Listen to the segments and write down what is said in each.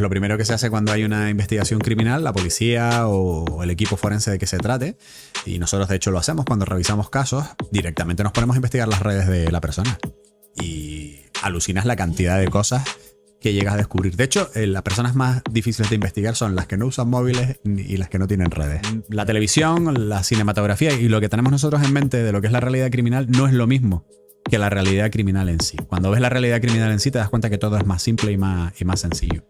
Lo primero que se hace cuando hay una investigación criminal, la policía o el equipo forense de que se trate, y nosotros de hecho lo hacemos cuando revisamos casos, directamente nos ponemos a investigar las redes de la persona. Y alucinas la cantidad de cosas que llegas a descubrir. De hecho, las personas más difíciles de investigar son las que no usan móviles y las que no tienen redes. La televisión, la cinematografía y lo que tenemos nosotros en mente de lo que es la realidad criminal no es lo mismo que la realidad criminal en sí. Cuando ves la realidad criminal en sí te das cuenta que todo es más simple y más sencillo.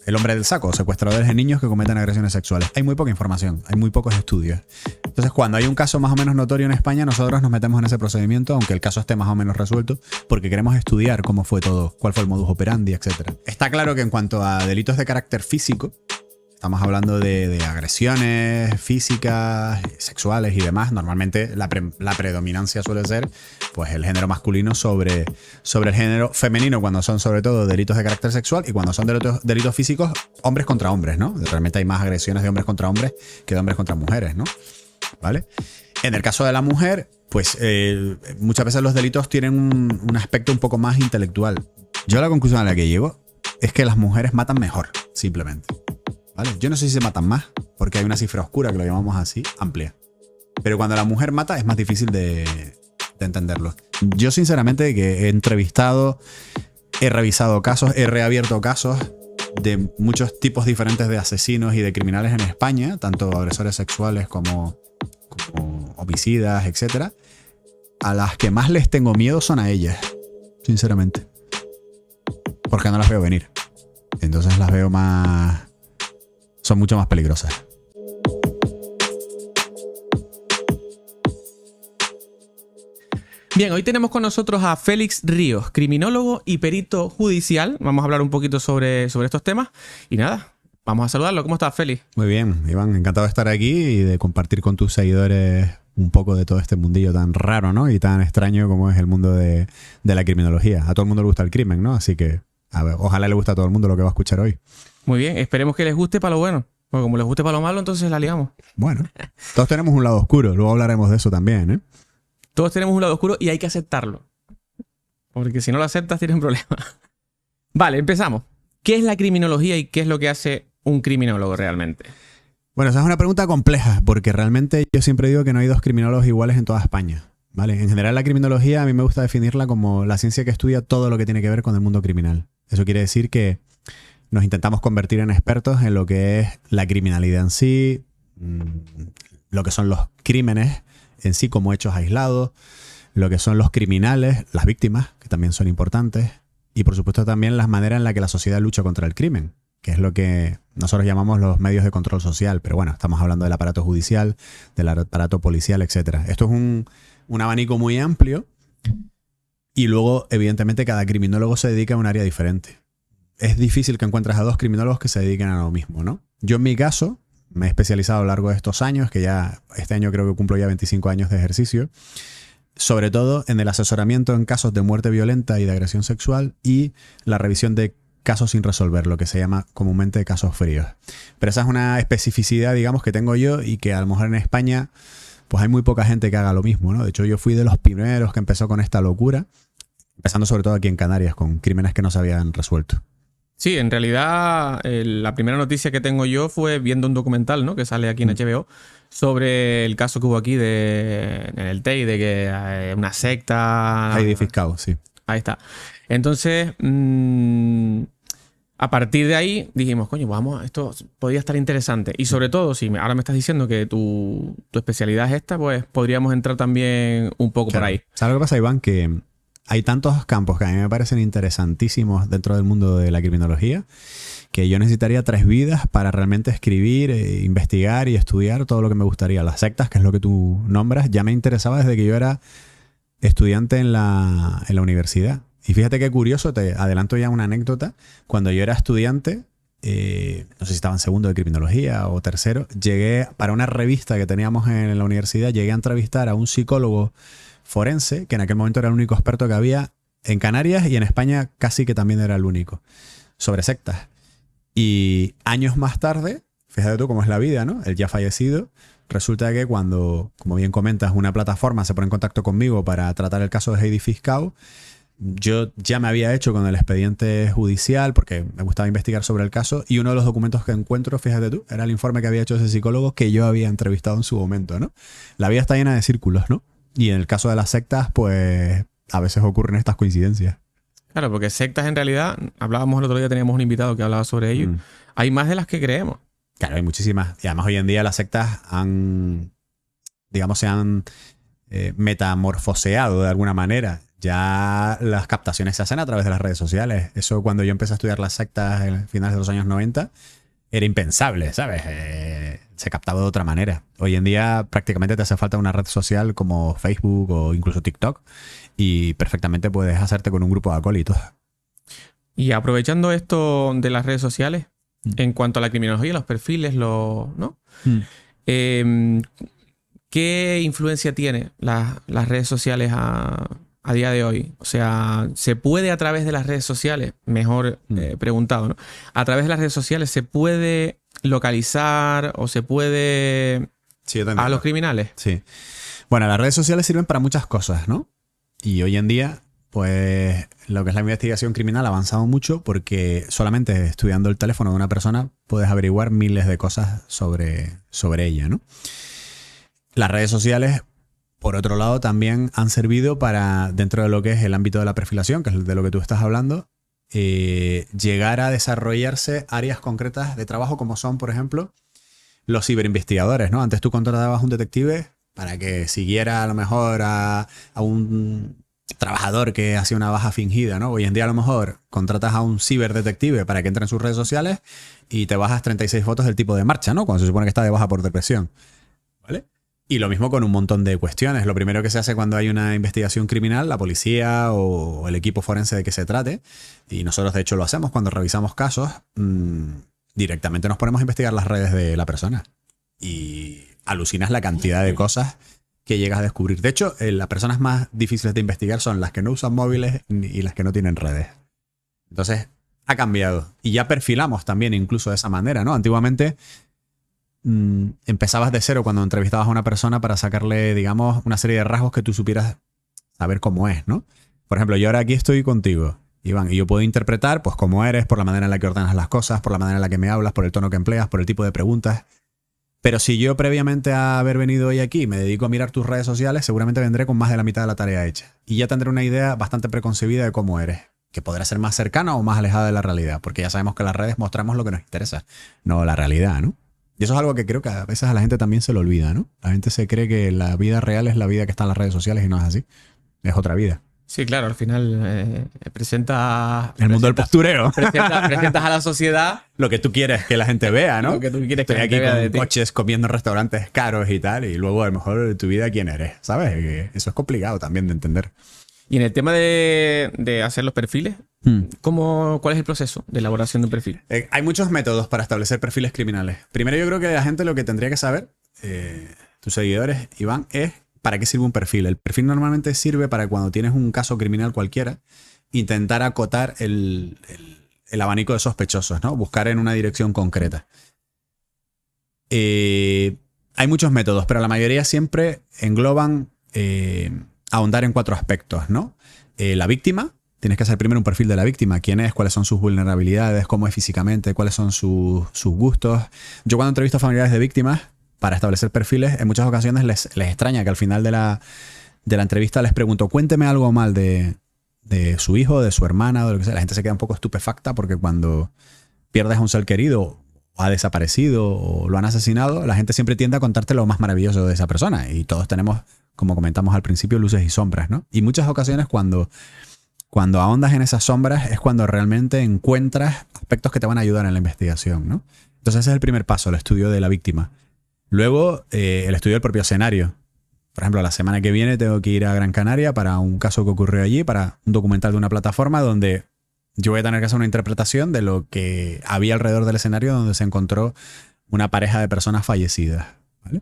El hombre del saco, secuestradores de niños que cometen agresiones sexuales. Hay muy poca información, hay muy pocos estudios. Entonces, cuando hay un caso más o menos notorio en España, nosotros nos metemos en ese procedimiento, aunque el caso esté más o menos resuelto, porque queremos estudiar cómo fue todo, cuál fue el modus operandi, etc. Está claro que en cuanto a delitos de carácter físico, estamos hablando de agresiones físicas, sexuales y demás. Normalmente la predominancia suele ser pues, el género masculino sobre el género femenino cuando son sobre todo delitos de carácter sexual y cuando son delitos físicos, hombres contra hombres, ¿no? Realmente hay más agresiones de hombres contra hombres que de hombres contra mujeres, ¿no? ¿Vale? En el caso de la mujer, pues muchas veces los delitos tienen un aspecto un poco más intelectual. Yo la conclusión a la que llego es que las mujeres matan mejor, simplemente. ¿Vale? Yo no sé si se matan más, porque hay una cifra oscura, que lo llamamos así, amplia. Pero cuando la mujer mata es más difícil de entenderlo. Yo sinceramente que he entrevistado, he revisado casos, he reabierto casos de muchos tipos diferentes de asesinos y de criminales en España, tanto agresores sexuales como homicidas, etc. A las que más les tengo miedo son a ellas, sinceramente. Porque no las veo venir. Entonces las veo más... son mucho más peligrosas. Bien, hoy tenemos con nosotros a Félix Ríos, criminólogo y perito judicial. Vamos a hablar un poquito sobre estos temas. Y nada, vamos a saludarlo. ¿Cómo estás, Félix? Muy bien, Iván. Encantado de estar aquí y de compartir con tus seguidores un poco de todo este mundillo tan raro, ¿no? Y tan extraño como es el mundo de la criminología. A todo el mundo le gusta el crimen, ¿no? Así que, a ver, ojalá le guste a todo el mundo lo que va a escuchar hoy. Muy bien, esperemos que les guste para lo bueno. Porque como les guste para lo malo, entonces la liamos. Bueno, todos tenemos un lado oscuro. Luego hablaremos de eso también, ¿eh? Todos tenemos un lado oscuro y hay que aceptarlo. Porque si no lo aceptas, tienes un problema. Vale, empezamos. ¿Qué es la criminología y qué es lo que hace un criminólogo realmente? Bueno, esa es una pregunta compleja, porque realmente yo siempre digo que no hay dos criminólogos iguales en toda España, ¿vale? En general, la criminología a mí me gusta definirla como la ciencia que estudia todo lo que tiene que ver con el mundo criminal. Eso quiere decir que nos intentamos convertir en expertos en lo que es la criminalidad en sí, lo que son los crímenes en sí como hechos aislados, lo que son los criminales, las víctimas, que también son importantes, y por supuesto también las maneras en las que la sociedad lucha contra el crimen, que es lo que nosotros llamamos los medios de control social. Pero bueno, estamos hablando del aparato judicial, del aparato policial, etc. Esto es un abanico muy amplio y luego, evidentemente, cada criminólogo se dedica a un área diferente. Es difícil que encuentres a dos criminólogos que se dediquen a lo mismo, ¿no? Yo en mi caso me he especializado a lo largo de estos años, que ya este año creo que cumplo ya 25 años de ejercicio, sobre todo en el asesoramiento en casos de muerte violenta y de agresión sexual y la revisión de casos sin resolver, lo que se llama comúnmente casos fríos. Pero esa es una especificidad, digamos, que tengo yo y que a lo mejor en España pues hay muy poca gente que haga lo mismo, ¿no? De hecho, yo fui de los primeros que empezó con esta locura, empezando sobre todo aquí en Canarias, con crímenes que no se habían resuelto. Sí, en realidad la primera noticia que tengo yo fue viendo un documental, ¿no? Que sale aquí en HBO sobre el caso que hubo aquí en el TEI de que una secta... Heidi Fiscal, sí. Ahí está. Entonces, a partir de ahí dijimos, coño, vamos, esto podría estar interesante. Y sobre todo, si ahora me estás diciendo que tu especialidad es esta, pues podríamos entrar también un poco por ahí. ¿Sabes lo que pasa, Iván? Que hay tantos campos que a mí me parecen interesantísimos dentro del mundo de la criminología que yo necesitaría 3 vidas para realmente escribir, investigar y estudiar todo lo que me gustaría. Las sectas, que es lo que tú nombras, ya me interesaba desde que yo era estudiante en la universidad. Y fíjate qué curioso, te adelanto ya una anécdota. Cuando yo era estudiante, no sé si estaba en segundo de criminología o tercero, llegué para una revista que teníamos en la universidad, llegué a entrevistar a un psicólogo forense, que en aquel momento era el único experto que había en Canarias y en España casi que también era el único, sobre sectas. Y años más tarde, fíjate tú cómo es la vida, ¿no? Él ya fallecido, resulta que cuando, como bien comentas, una plataforma se pone en contacto conmigo para tratar el caso de Heidi Fiscal, yo ya me había hecho con el expediente judicial porque me gustaba investigar sobre el caso y uno de los documentos que encuentro, fíjate tú, era el informe que había hecho ese psicólogo que yo había entrevistado en su momento, ¿no? La vida está llena de círculos, ¿no? Y en el caso de las sectas, pues a veces ocurren estas coincidencias. Claro, porque sectas en realidad, hablábamos el otro día, teníamos un invitado que hablaba sobre ello, hay más de las que creemos. Claro, hay muchísimas. Y además hoy en día las sectas se han metamorfoseado de alguna manera. Ya las captaciones se hacen a través de las redes sociales. Eso cuando yo empecé a estudiar las sectas en finales de los años 90 era impensable, ¿sabes? Se captaba de otra manera. Hoy en día prácticamente te hace falta una red social como Facebook o incluso TikTok y perfectamente puedes hacerte con un grupo de acólitos. Y aprovechando esto de las redes sociales, en cuanto a la criminología, los perfiles, ¿no? ¿Qué influencia tiene las redes sociales a día de hoy? O sea, ¿se puede a través de las redes sociales, mejor preguntado, ¿no? A través de las redes sociales se puede localizar o se puede a los criminales? Sí. Bueno, las redes sociales sirven para muchas cosas, ¿no? Y hoy en día, pues lo que es la investigación criminal ha avanzado mucho porque solamente estudiando el teléfono de una persona puedes averiguar miles de cosas sobre ella, ¿no? Las redes sociales, por otro lado, también han servido para, dentro de lo que es el ámbito de la perfilación, que es de lo que tú estás hablando, llegar a desarrollarse áreas concretas de trabajo como son, por ejemplo, los ciberinvestigadores, ¿no? Antes tú contratabas a un detective para que siguiera a lo mejor a un trabajador que hacía una baja fingida, ¿no? Hoy en día a lo mejor contratas a un ciberdetective para que entre en sus redes sociales y te bajas 36 fotos del tipo de marcha, ¿no? Cuando se supone que está de baja por depresión, ¿vale? Y lo mismo con un montón de cuestiones. Lo primero que se hace cuando hay una investigación criminal, la policía o el equipo forense de que se trate, y nosotros de hecho lo hacemos cuando revisamos casos, directamente nos ponemos a investigar las redes de la persona. Y alucinas la cantidad de cosas que llegas a descubrir. De hecho, las personas más difíciles de investigar son las que no usan móviles y las que no tienen redes. Entonces, ha cambiado. Y ya perfilamos también incluso de esa manera, ¿no? Antiguamente empezabas de cero cuando entrevistabas a una persona para sacarle, digamos, una serie de rasgos que tú supieras saber cómo es, ¿no? Por ejemplo, yo ahora aquí estoy contigo, Iván, y yo puedo interpretar pues cómo eres, por la manera en la que ordenas las cosas, por la manera en la que me hablas, por el tono que empleas, por el tipo de preguntas. Pero si yo previamente a haber venido hoy aquí me dedico a mirar tus redes sociales, seguramente vendré con más de la mitad de la tarea hecha. Y ya tendré una idea bastante preconcebida de cómo eres, que podrá ser más cercana o más alejada de la realidad, porque ya sabemos que las redes mostramos lo que nos interesa, no la realidad, ¿no? Y eso es algo que creo que a veces a la gente también se le olvida, ¿no? La gente se cree que la vida real es la vida que está en las redes sociales y no es así. Es otra vida. Sí, claro, al final el mundo del postureo. Presentas a la sociedad lo que tú quieres que la gente vea, ¿no? Lo que tú quieres que Estoy la gente aquí vea de con ti. coches, comiendo en restaurantes caros y tal, y luego a lo mejor de tu vida quién eres, ¿sabes? Que eso es complicado también de entender. Y en el tema de hacer los perfiles, ¿cuál es el proceso de elaboración de un perfil? Hay muchos métodos para establecer perfiles criminales. Primero yo creo que la gente lo que tendría que saber, tus seguidores, Iván, es para qué sirve un perfil. El perfil normalmente sirve para cuando tienes un caso criminal cualquiera, intentar acotar el abanico de sospechosos, ¿no? Buscar en una dirección concreta. Hay muchos métodos, pero la mayoría siempre engloban ahondar en 4 aspectos, ¿no? La víctima. Tienes que hacer primero un perfil de la víctima. ¿Quién es? ¿Cuáles son sus vulnerabilidades? ¿Cómo es físicamente? ¿Cuáles son sus gustos? Yo cuando entrevisto a familiares de víctimas para establecer perfiles, en muchas ocasiones les extraña que al final de la entrevista les pregunto, cuénteme algo mal de su hijo, de su hermana, o de lo que sea. La gente se queda un poco estupefacta porque cuando pierdes a un ser querido o ha desaparecido o lo han asesinado, la gente siempre tiende a contarte lo más maravilloso de esa persona. Y todos tenemos, como comentamos al principio, luces y sombras, ¿no? Y muchas ocasiones cuando ahondas en esas sombras es cuando realmente encuentras aspectos que te van a ayudar en la investigación, ¿no? Entonces ese es el primer paso, el estudio de la víctima. Luego, el estudio del propio escenario. Por ejemplo, la semana que viene tengo que ir a Gran Canaria para un caso que ocurrió allí, para un documental de una plataforma donde yo voy a tener que hacer una interpretación de lo que había alrededor del escenario donde se encontró una pareja de personas fallecidas, ¿vale?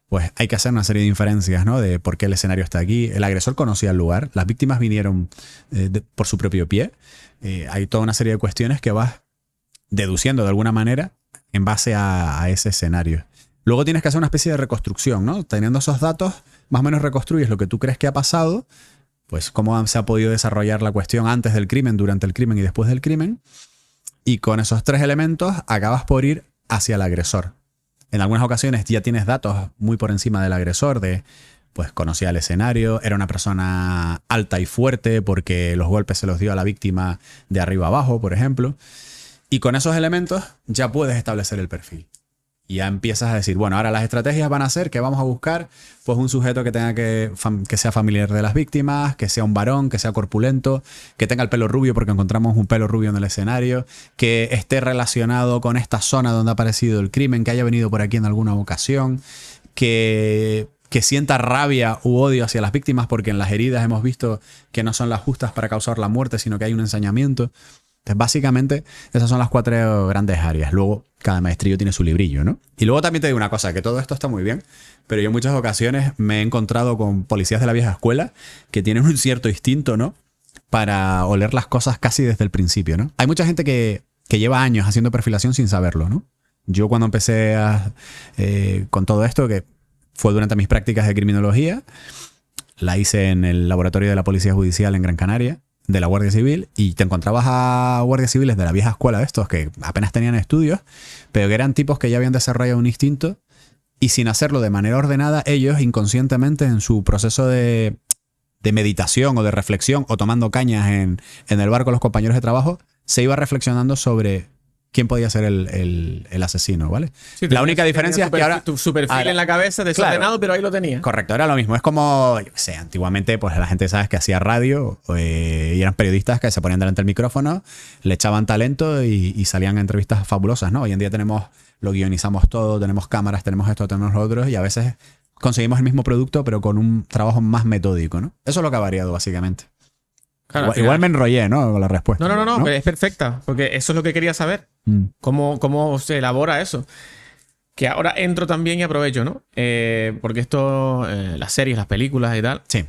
Pues hay que hacer una serie de inferencias, ¿no? De por qué el escenario está aquí. El agresor conocía el lugar, las víctimas vinieron por su propio pie. Hay toda una serie de cuestiones que vas deduciendo de alguna manera en base a ese escenario. Luego tienes que hacer una especie de reconstrucción, ¿no? Teniendo esos datos, más o menos reconstruyes lo que tú crees que ha pasado pues cómo se ha podido desarrollar la cuestión antes del crimen, durante el crimen y después del crimen. Y con esos 3 elementos acabas por ir hacia el agresor. En algunas ocasiones ya tienes datos muy por encima del agresor de, pues conocía el escenario, era una persona alta y fuerte porque los golpes se los dio a la víctima de arriba abajo, por ejemplo. Y con esos elementos ya puedes establecer el perfil. Y ya empiezas a decir, bueno, ahora las estrategias van a ser que vamos a buscar pues un sujeto que tenga que sea familiar de las víctimas, que sea un varón, que sea corpulento, que tenga el pelo rubio porque encontramos un pelo rubio en el escenario, que esté relacionado con esta zona donde ha aparecido el crimen, que haya venido por aquí en alguna ocasión, que sienta rabia u odio hacia las víctimas porque en las heridas hemos visto que no son las justas para causar la muerte, sino que hay un ensañamiento. Entonces, básicamente, esas son las 4 grandes áreas. Luego, cada maestrillo tiene su librillo, ¿no? Y luego también te digo una cosa, que todo esto está muy bien, pero yo en muchas ocasiones me he encontrado con policías de la vieja escuela que tienen un cierto instinto, ¿no? Para oler las cosas casi desde el principio, ¿no? Hay mucha gente que lleva años haciendo perfilación sin saberlo, ¿no? Yo cuando empecé con todo esto, que fue durante mis prácticas de criminología, la hice en el laboratorio de la Policía Judicial en Gran Canaria, de la Guardia Civil, y te encontrabas a guardias civiles de la vieja escuela de estos que apenas tenían estudios, pero que eran tipos que ya habían desarrollado un instinto y sin hacerlo de manera ordenada, ellos inconscientemente en su proceso de meditación o de reflexión o tomando cañas en el bar con los compañeros de trabajo, se iba reflexionando sobre quién podía ser el asesino, ¿vale? Sí, la única diferencia es que ahora... Tu perfil en la cabeza desordenado, claro, pero ahí lo tenía. Correcto, era lo mismo. Es como, yo qué sé, antiguamente pues la gente, ¿sabes?, que hacía radio y eran periodistas que se ponían delante del micrófono, le echaban talento y salían entrevistas fabulosas, ¿no? Hoy en día lo guionizamos todo, tenemos cámaras, tenemos esto, tenemos lo otro, y a veces conseguimos el mismo producto pero con un trabajo más metódico, ¿no? Eso es lo que ha variado básicamente. Claro, igual me enrollé, ¿no?, con la respuesta. No, es perfecta, porque eso es lo que quería saber. ¿Cómo se elabora eso? Que ahora entro también y aprovecho, ¿no? Porque esto, las series, las películas y tal. Sí.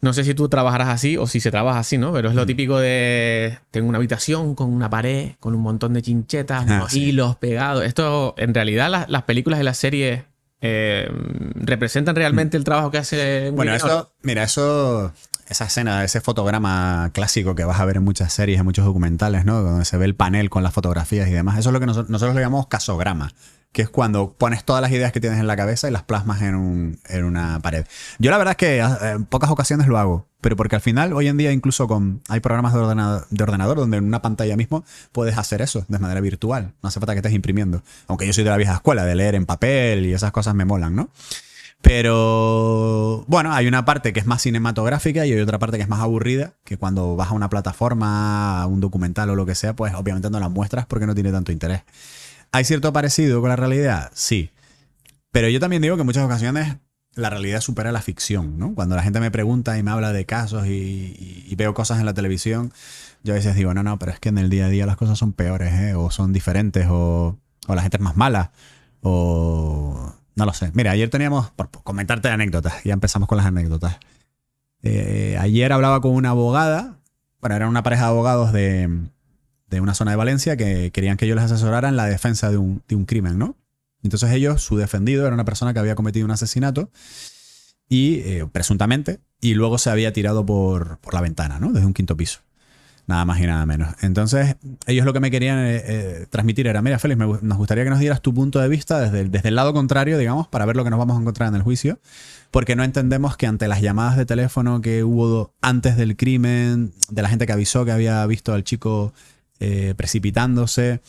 No sé si tú trabajarás así o si se trabaja así, ¿no? Pero es lo típico de... Tengo una habitación con una pared, con un montón de chinchetas, unos hilos pegados. Esto, en realidad, las películas y las series representan realmente el trabajo que hace... Bueno, esa escena, ese fotograma clásico que vas a ver en muchas series, en muchos documentales, ¿no?, donde se ve el panel con las fotografías y demás. Eso es lo que nosotros le llamamos casograma, que es cuando pones todas las ideas que tienes en la cabeza y las plasmas en una pared. Yo la verdad es que en pocas ocasiones lo hago, pero porque al final, hoy en día, incluso hay programas de ordenador donde en una pantalla mismo puedes hacer eso de manera virtual. No hace falta que estés imprimiendo. Aunque yo soy de la vieja escuela, de leer en papel y esas cosas me molan, ¿no? Pero bueno, hay una parte que es más cinematográfica y hay otra parte que es más aburrida, que cuando vas a una plataforma, a un documental o lo que sea, pues obviamente no la muestras porque no tiene tanto interés. ¿Hay cierto parecido con la realidad? Sí. Pero yo también digo que en muchas ocasiones la realidad supera la ficción, ¿no? Cuando la gente me pregunta y me habla de casos y veo cosas en la televisión, yo a veces digo, no, pero es que en el día a día las cosas son peores, ¿eh? O son diferentes, o la gente es más mala, o... No lo sé. Mira, ayer teníamos, por comentarte anécdotas, ya empezamos con las anécdotas. Ayer hablaba con una abogada, bueno, eran una pareja de abogados de una zona de Valencia que querían que yo les asesorara en la defensa de un crimen, ¿no? Entonces ellos, su defendido era una persona que había cometido un asesinato y presuntamente, y luego se había tirado por la ventana, ¿no?, desde un 5º piso. Nada más y nada menos. Entonces, ellos lo que me querían transmitir era, mira, Félix, nos gustaría que nos dieras tu punto de vista desde el lado contrario, digamos, para ver lo que nos vamos a encontrar en el juicio, porque no entendemos que ante las llamadas de teléfono que hubo antes del crimen, de la gente que avisó que había visto al chico precipitándose,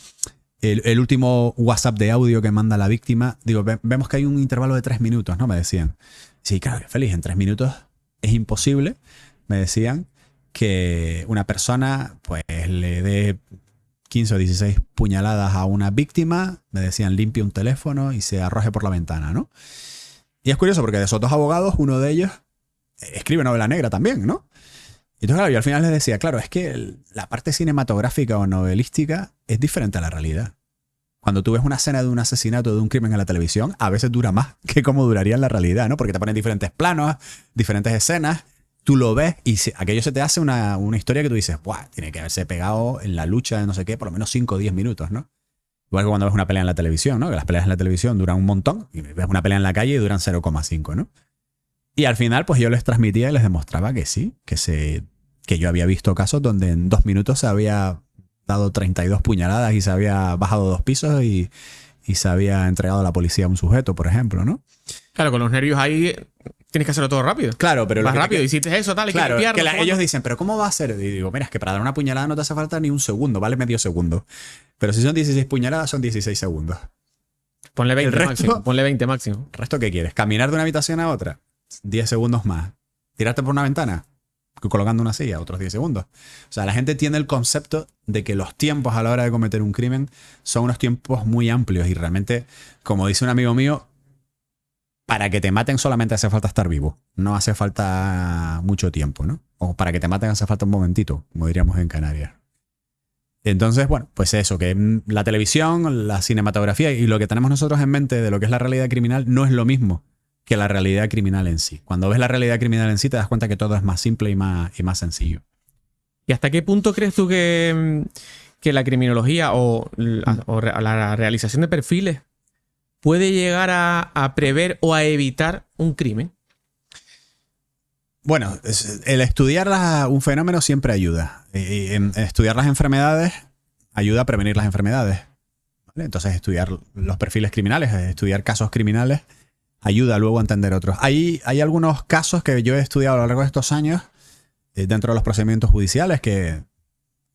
el último WhatsApp de audio que manda la víctima, digo, vemos que hay un intervalo de 3 minutos, ¿no?, me decían. Sí, claro, Félix, en 3 minutos es imposible, me decían, que una persona pues le dé 15 o 16 puñaladas a una víctima, me decían limpie un teléfono y se arroje por la ventana, ¿no? Y es curioso porque de esos 2 abogados, uno de ellos escribe novela negra también, ¿no? Y entonces, claro, yo al final les decía, claro, es que la parte cinematográfica o novelística es diferente a la realidad. Cuando tú ves una escena de un asesinato, de un crimen en la televisión, a veces dura más que como duraría en la realidad, ¿no? Porque te ponen diferentes planos, diferentes escenas. Tú lo ves y aquello se te hace una historia que tú dices, ¡buah! Tiene que haberse pegado en la lucha de no sé qué, por lo menos 5 o 10 minutos, ¿no? Igual que cuando ves una pelea en la televisión, ¿no? Que las peleas en la televisión duran un montón y ves una pelea en la calle y duran 0,5, ¿no? Y al final, pues yo les transmitía y les demostraba que sí, que yo había visto casos donde en 2 minutos se había dado 32 puñaladas y se había bajado 2 pisos y se había entregado a la policía a un sujeto, por ejemplo, ¿no? Claro, con los nervios ahí tienes que hacerlo todo rápido. Claro, pero... Más rápido, hiciste eso, tal, claro, hay que ellos dicen, ¿pero cómo va a ser? Y digo, mira, es que para dar una puñalada no te hace falta ni un segundo, vale medio segundo. Pero si son 16 puñaladas, son 16 segundos. Ponle 20 resto, máximo. Ponle 20 máximo. ¿El resto qué quieres? ¿Caminar de una habitación a otra? 10 segundos más. ¿Tirarte por una ventana? Colocando una silla, otros 10 segundos. O sea, la gente tiene el concepto de que los tiempos a la hora de cometer un crimen son unos tiempos muy amplios y realmente, como dice un amigo mío, para que te maten solamente hace falta estar vivo. No hace falta mucho tiempo, ¿no? O para que te maten hace falta un momentito, como diríamos en Canarias. Entonces, bueno, pues eso, que la televisión, la cinematografía y lo que tenemos nosotros en mente de lo que es la realidad criminal no es lo mismo que la realidad criminal en sí. Cuando ves la realidad criminal en sí te das cuenta que todo es más simple y más sencillo. ¿Y hasta qué punto crees tú que la criminología o la realización de perfiles puede llegar a prever o a evitar un crimen? Bueno, el estudiar un fenómeno siempre ayuda. Estudiar las enfermedades ayuda a prevenir las enfermedades. ¿Vale? Entonces, estudiar los perfiles criminales, estudiar casos criminales, ayuda luego a entender otros. Hay algunos casos que yo he estudiado a lo largo de estos años dentro de los procedimientos judiciales que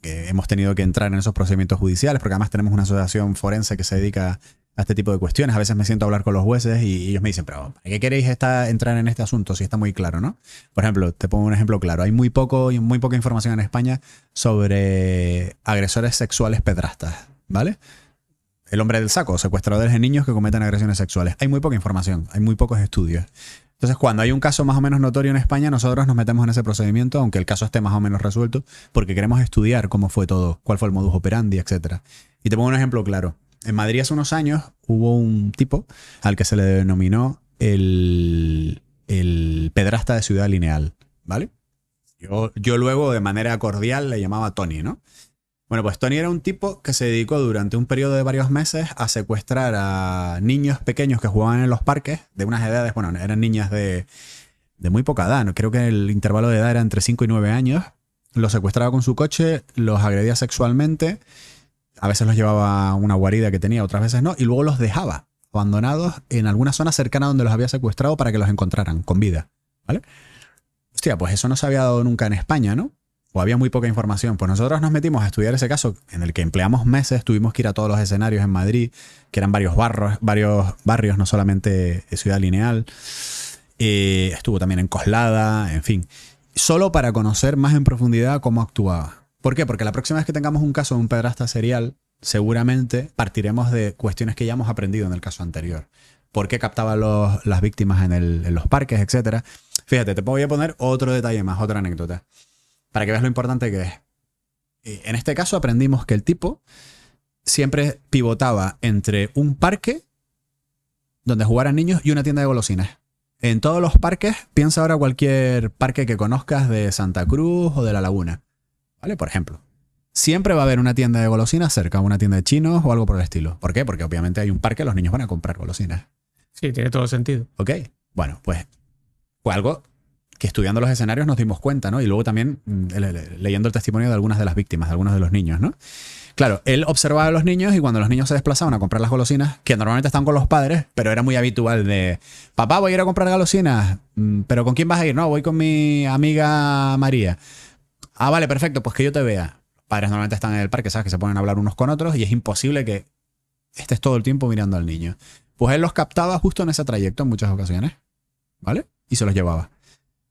hemos tenido que entrar en esos procedimientos judiciales porque además tenemos una asociación forense que se dedica a este tipo de cuestiones. A veces me siento a hablar con los jueces y ellos me dicen, pero ¿para qué queréis entrar en este asunto si está muy claro, ¿no? Por ejemplo, te pongo un ejemplo claro. Hay muy poca información en España sobre agresores sexuales pedrastas, ¿vale? El hombre del saco, secuestradores de niños que cometen agresiones sexuales. Hay muy poca información, hay muy pocos estudios. Entonces, cuando hay un caso más o menos notorio en España, nosotros nos metemos en ese procedimiento, aunque el caso esté más o menos resuelto, porque queremos estudiar cómo fue todo, cuál fue el modus operandi, etc. Y te pongo un ejemplo claro. En Madrid hace unos años hubo un tipo al que se le denominó el pedrasta de Ciudad Lineal, ¿vale? Yo luego, de manera cordial, le llamaba Tony, ¿no? Bueno, pues Tony era un tipo que se dedicó durante un periodo de varios meses a secuestrar a niños pequeños que jugaban en los parques de unas edades, bueno, eran niñas de muy poca edad, ¿no? Creo que el intervalo de edad era entre 5 y 9 años. Los secuestraba con su coche, los agredía sexualmente, a veces los llevaba a una guarida que tenía, otras veces no, y luego los dejaba abandonados en alguna zona cercana donde los había secuestrado para que los encontraran con vida, ¿vale? Hostia, pues eso no se había dado nunca en España, ¿no? O había muy poca información. Pues nosotros nos metimos a estudiar ese caso en el que empleamos meses, tuvimos que ir a todos los escenarios en Madrid, que eran varios barrios, no solamente Ciudad Lineal. Estuvo también en Coslada, en fin. Solo para conocer más en profundidad cómo actuaba. ¿Por qué? Porque la próxima vez que tengamos un caso de un pederasta serial, seguramente partiremos de cuestiones que ya hemos aprendido en el caso anterior. ¿Por qué captaba las víctimas en los parques, etcétera? Fíjate, te voy a poner otro detalle más, otra anécdota, para que veas lo importante que es. En este caso aprendimos que el tipo siempre pivotaba entre un parque donde jugaran niños y una tienda de golosinas. En todos los parques, piensa ahora cualquier parque que conozcas de Santa Cruz o de La Laguna, ¿vale? Por ejemplo. Siempre va a haber una tienda de golosinas cerca, una tienda de chinos o algo por el estilo. ¿Por qué? Porque obviamente hay un parque, los niños van a comprar golosinas. Sí, tiene todo sentido. Ok, bueno, pues fue algo que estudiando los escenarios nos dimos cuenta, ¿no? Y luego también leyendo el testimonio de algunas de las víctimas, de algunos de los niños, ¿no? Claro, él observaba a los niños y cuando los niños se desplazaban a comprar las golosinas, que normalmente estaban con los padres, pero era muy habitual de, papá, voy a ir a comprar golosinas, pero ¿con quién vas a ir? No, voy con mi amiga María. Ah, vale, perfecto, pues que yo te vea. Los padres normalmente están en el parque, ¿sabes? Que se ponen a hablar unos con otros y es imposible que estés todo el tiempo mirando al niño. Pues él los captaba justo en ese trayecto en muchas ocasiones, ¿vale? Y se los llevaba.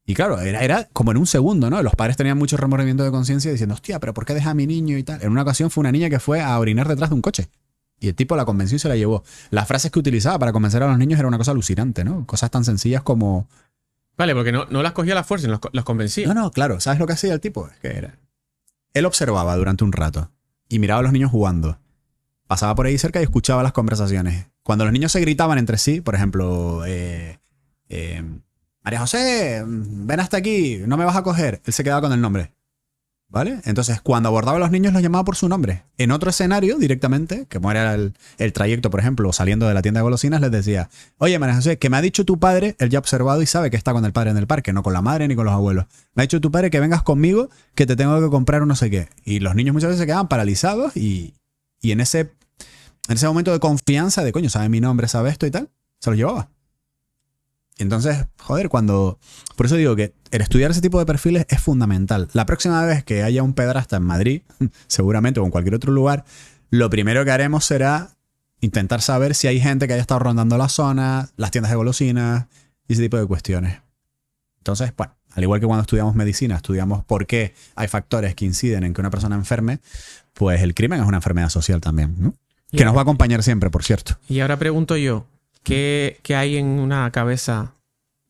Y claro, era como en un segundo, ¿no? Los padres tenían mucho remordimiento de conciencia diciendo, hostia, pero ¿por qué deja a mi niño y tal? En una ocasión fue una niña que fue a orinar detrás de un coche. Y el tipo la convenció y se la llevó. Las frases que utilizaba para convencer a los niños era una cosa alucinante, ¿no? Cosas tan sencillas como... Vale, porque no las cogía a la fuerza, los convencía. No, claro. ¿Sabes lo que hacía el tipo? Es que era... Él observaba durante un rato y miraba a los niños jugando. Pasaba por ahí cerca y escuchaba las conversaciones. Cuando los niños se gritaban entre sí, por ejemplo... María José, ven hasta aquí, no me vas a coger. Él se quedaba con el nombre. ¿Vale? Entonces, cuando abordaba a los niños, los llamaba por su nombre. En otro escenario, directamente, que como era el trayecto, por ejemplo, saliendo de la tienda de golosinas, les decía: oye, María José, que me ha dicho tu padre, él ya ha observado y sabe que está con el padre en el parque, no con la madre ni con los abuelos. Me ha dicho tu padre que vengas conmigo, que te tengo que comprar un no sé qué. Y los niños muchas veces se quedaban paralizados y en ese momento de confianza, de coño, sabe mi nombre, sabe esto y tal, se los llevaba. Entonces, joder, por eso digo que el estudiar ese tipo de perfiles es fundamental. La próxima vez que haya un pedrasta en Madrid, seguramente, o en cualquier otro lugar, lo primero que haremos será intentar saber si hay gente que haya estado rondando la zona, las tiendas de golosinas y ese tipo de cuestiones. Entonces, bueno, al igual que cuando estudiamos medicina, estudiamos por qué hay factores que inciden en que una persona enferme, pues el crimen es una enfermedad social también, ¿no? Que nos va a acompañar siempre, por cierto. Y ahora pregunto yo, ¿qué hay en una cabeza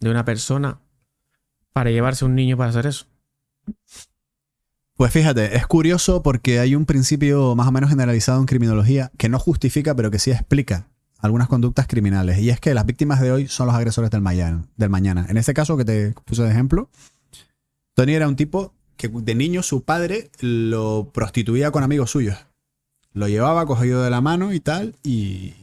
de una persona para llevarse un niño para hacer eso? Pues fíjate, es curioso porque hay un principio más o menos generalizado en criminología que no justifica, pero que sí explica algunas conductas criminales. Y es que las víctimas de hoy son los agresores del mañana. En este caso que te puse de ejemplo, Tony era un tipo que de niño su padre lo prostituía con amigos suyos. Lo llevaba cogido de la mano y tal, y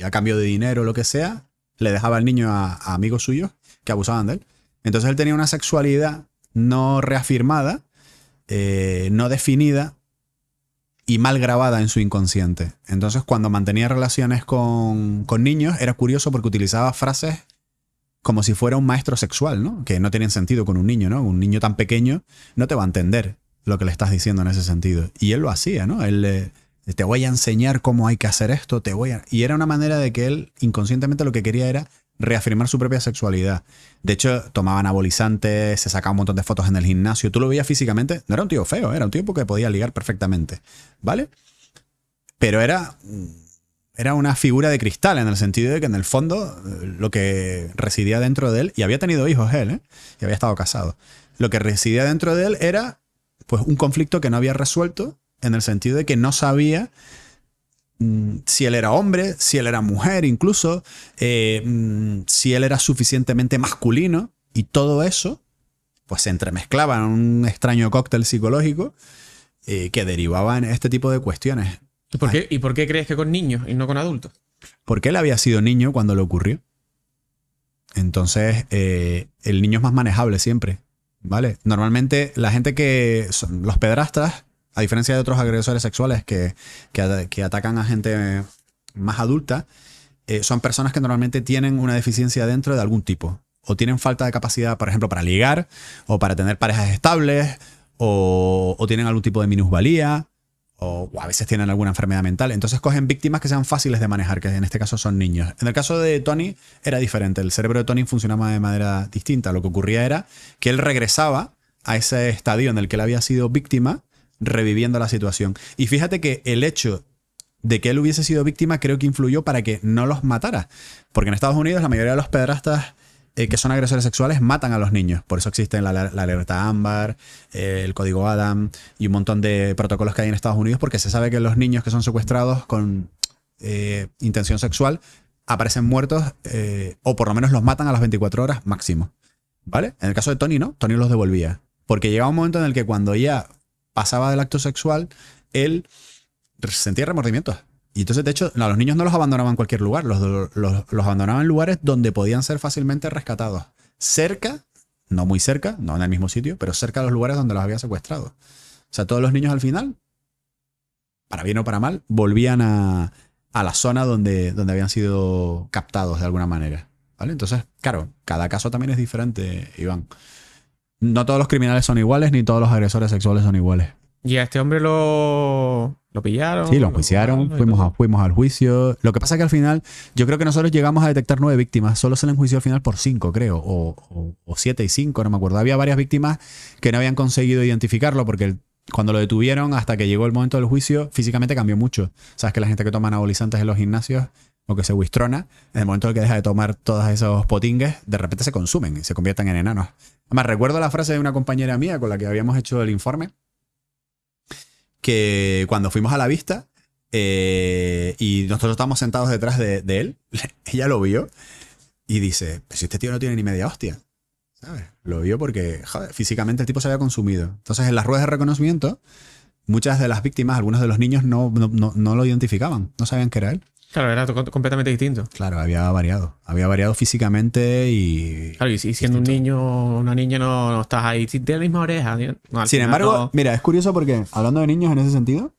a cambio de dinero o lo que sea, le dejaba al niño a amigos suyos que abusaban de él. Entonces él tenía una sexualidad no reafirmada, no definida y mal grabada en su inconsciente. Entonces cuando mantenía relaciones con niños era curioso porque utilizaba frases como si fuera un maestro sexual, ¿no? Que no tienen sentido con un niño, ¿no? Un niño tan pequeño no te va a entender lo que le estás diciendo en ese sentido. Y él lo hacía, ¿no? Él te voy a enseñar cómo hay que hacer esto, Y era una manera de que él inconscientemente lo que quería era reafirmar su propia sexualidad. De hecho, tomaba anabolizantes, se sacaba un montón de fotos en el gimnasio. Tú lo veías físicamente, no era un tío feo, era un tío que podía ligar perfectamente, ¿vale? Pero era una figura de cristal en el sentido de que en el fondo lo que residía dentro de él, y había tenido hijos él, y había estado casado, lo que residía dentro de él era pues un conflicto que no había resuelto, en el sentido de que no sabía si él era hombre, si él era mujer incluso, si él era suficientemente masculino, y todo eso pues se entremezclaba en un extraño cóctel psicológico que derivaba en este tipo de cuestiones. ¿Y por qué crees que con niños y no con adultos? Porque él había sido niño cuando le ocurrió. Entonces, el niño es más manejable siempre, ¿vale? Normalmente la gente los pedrastas, a diferencia de otros agresores sexuales que atacan a gente más adulta, son personas que normalmente tienen una deficiencia dentro de algún tipo. O tienen falta de capacidad, por ejemplo, para ligar, o para tener parejas estables, o tienen algún tipo de minusvalía, o a veces tienen alguna enfermedad mental. Entonces cogen víctimas que sean fáciles de manejar, que en este caso son niños. En el caso de Tony era diferente. El cerebro de Tony funcionaba de manera distinta. Lo que ocurría era que él regresaba a ese estadio en el que él había sido víctima, reviviendo la situación. Y fíjate que el hecho de que él hubiese sido víctima creo que influyó para que no los matara. Porque en Estados Unidos la mayoría de los pedrastas que son agresores sexuales matan a los niños. Por eso existen la alerta Ámbar, el código Adam y un montón de protocolos que hay en Estados Unidos, porque se sabe que los niños que son secuestrados con intención sexual aparecen muertos o por lo menos los matan a las 24 horas máximo. ¿Vale? En el caso de Tony no, Tony los devolvía. Porque llegaba un momento en el que cuando ya pasaba del acto sexual, él sentía remordimientos. Y entonces, de hecho, los niños no los abandonaban en cualquier lugar, los abandonaban en lugares donde podían ser fácilmente rescatados. Cerca, no muy cerca, no en el mismo sitio, pero cerca de los lugares donde los había secuestrado. O sea, todos los niños al final, para bien o para mal, volvían a la zona donde habían sido captados de alguna manera. ¿Vale? Entonces, claro, cada caso también es diferente, Iván. No todos los criminales son iguales, ni todos los agresores sexuales son iguales. ¿Y a este hombre lo pillaron? Sí, lo enjuiciaron, fuimos al juicio. Lo que pasa es que al final, yo creo que nosotros llegamos a detectar 9 víctimas. Solo se le enjuició al final por 5, creo. O 7 y 5, no me acuerdo. Había varias víctimas que no habían conseguido identificarlo porque cuando lo detuvieron hasta que llegó el momento del juicio, físicamente cambió mucho. Sabes que la gente que toma anabolizantes en los gimnasios o que se wistrona, en el momento en el que deja de tomar todos esos potingues, de repente se consumen y se convierten en enanos. Además, recuerdo la frase de una compañera mía con la que habíamos hecho el informe, que cuando fuimos a la vista y nosotros estábamos sentados detrás de él, ella lo vio y dice, pues si este tío no tiene ni media hostia. ¿sabes? Lo vio porque, joder, físicamente el tipo se había consumido. Entonces, en las ruedas de reconocimiento, muchas de las víctimas, algunos de los niños no lo identificaban, no sabían que era él. Claro, era completamente distinto. Claro, había variado físicamente y... Claro, y siendo un niño o una niña no estás ahí, tiene la misma oreja. No, Sin embargo, mira, es curioso porque, hablando de niños en ese sentido,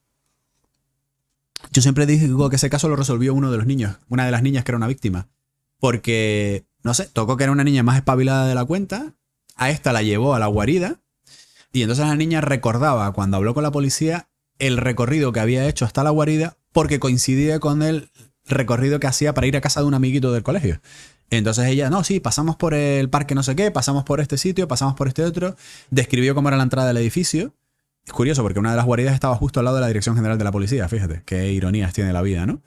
yo siempre digo que ese caso lo resolvió uno de los niños, una de las niñas que era una víctima. Porque, no sé, tocó que era una niña más espabilada de la cuenta, a esta la llevó a la guarida, y entonces la niña recordaba, cuando habló con la policía, el recorrido que había hecho hasta la guarida, porque coincidía con el recorrido que hacía para ir a casa de un amiguito del colegio. Entonces ella, no, sí, pasamos por el parque no sé qué, pasamos por este sitio, pasamos por este otro, describió cómo era la entrada del edificio. Es curioso porque una de las guaridas estaba justo al lado de la Dirección General de la Policía, fíjate, qué ironías tiene la vida, ¿no?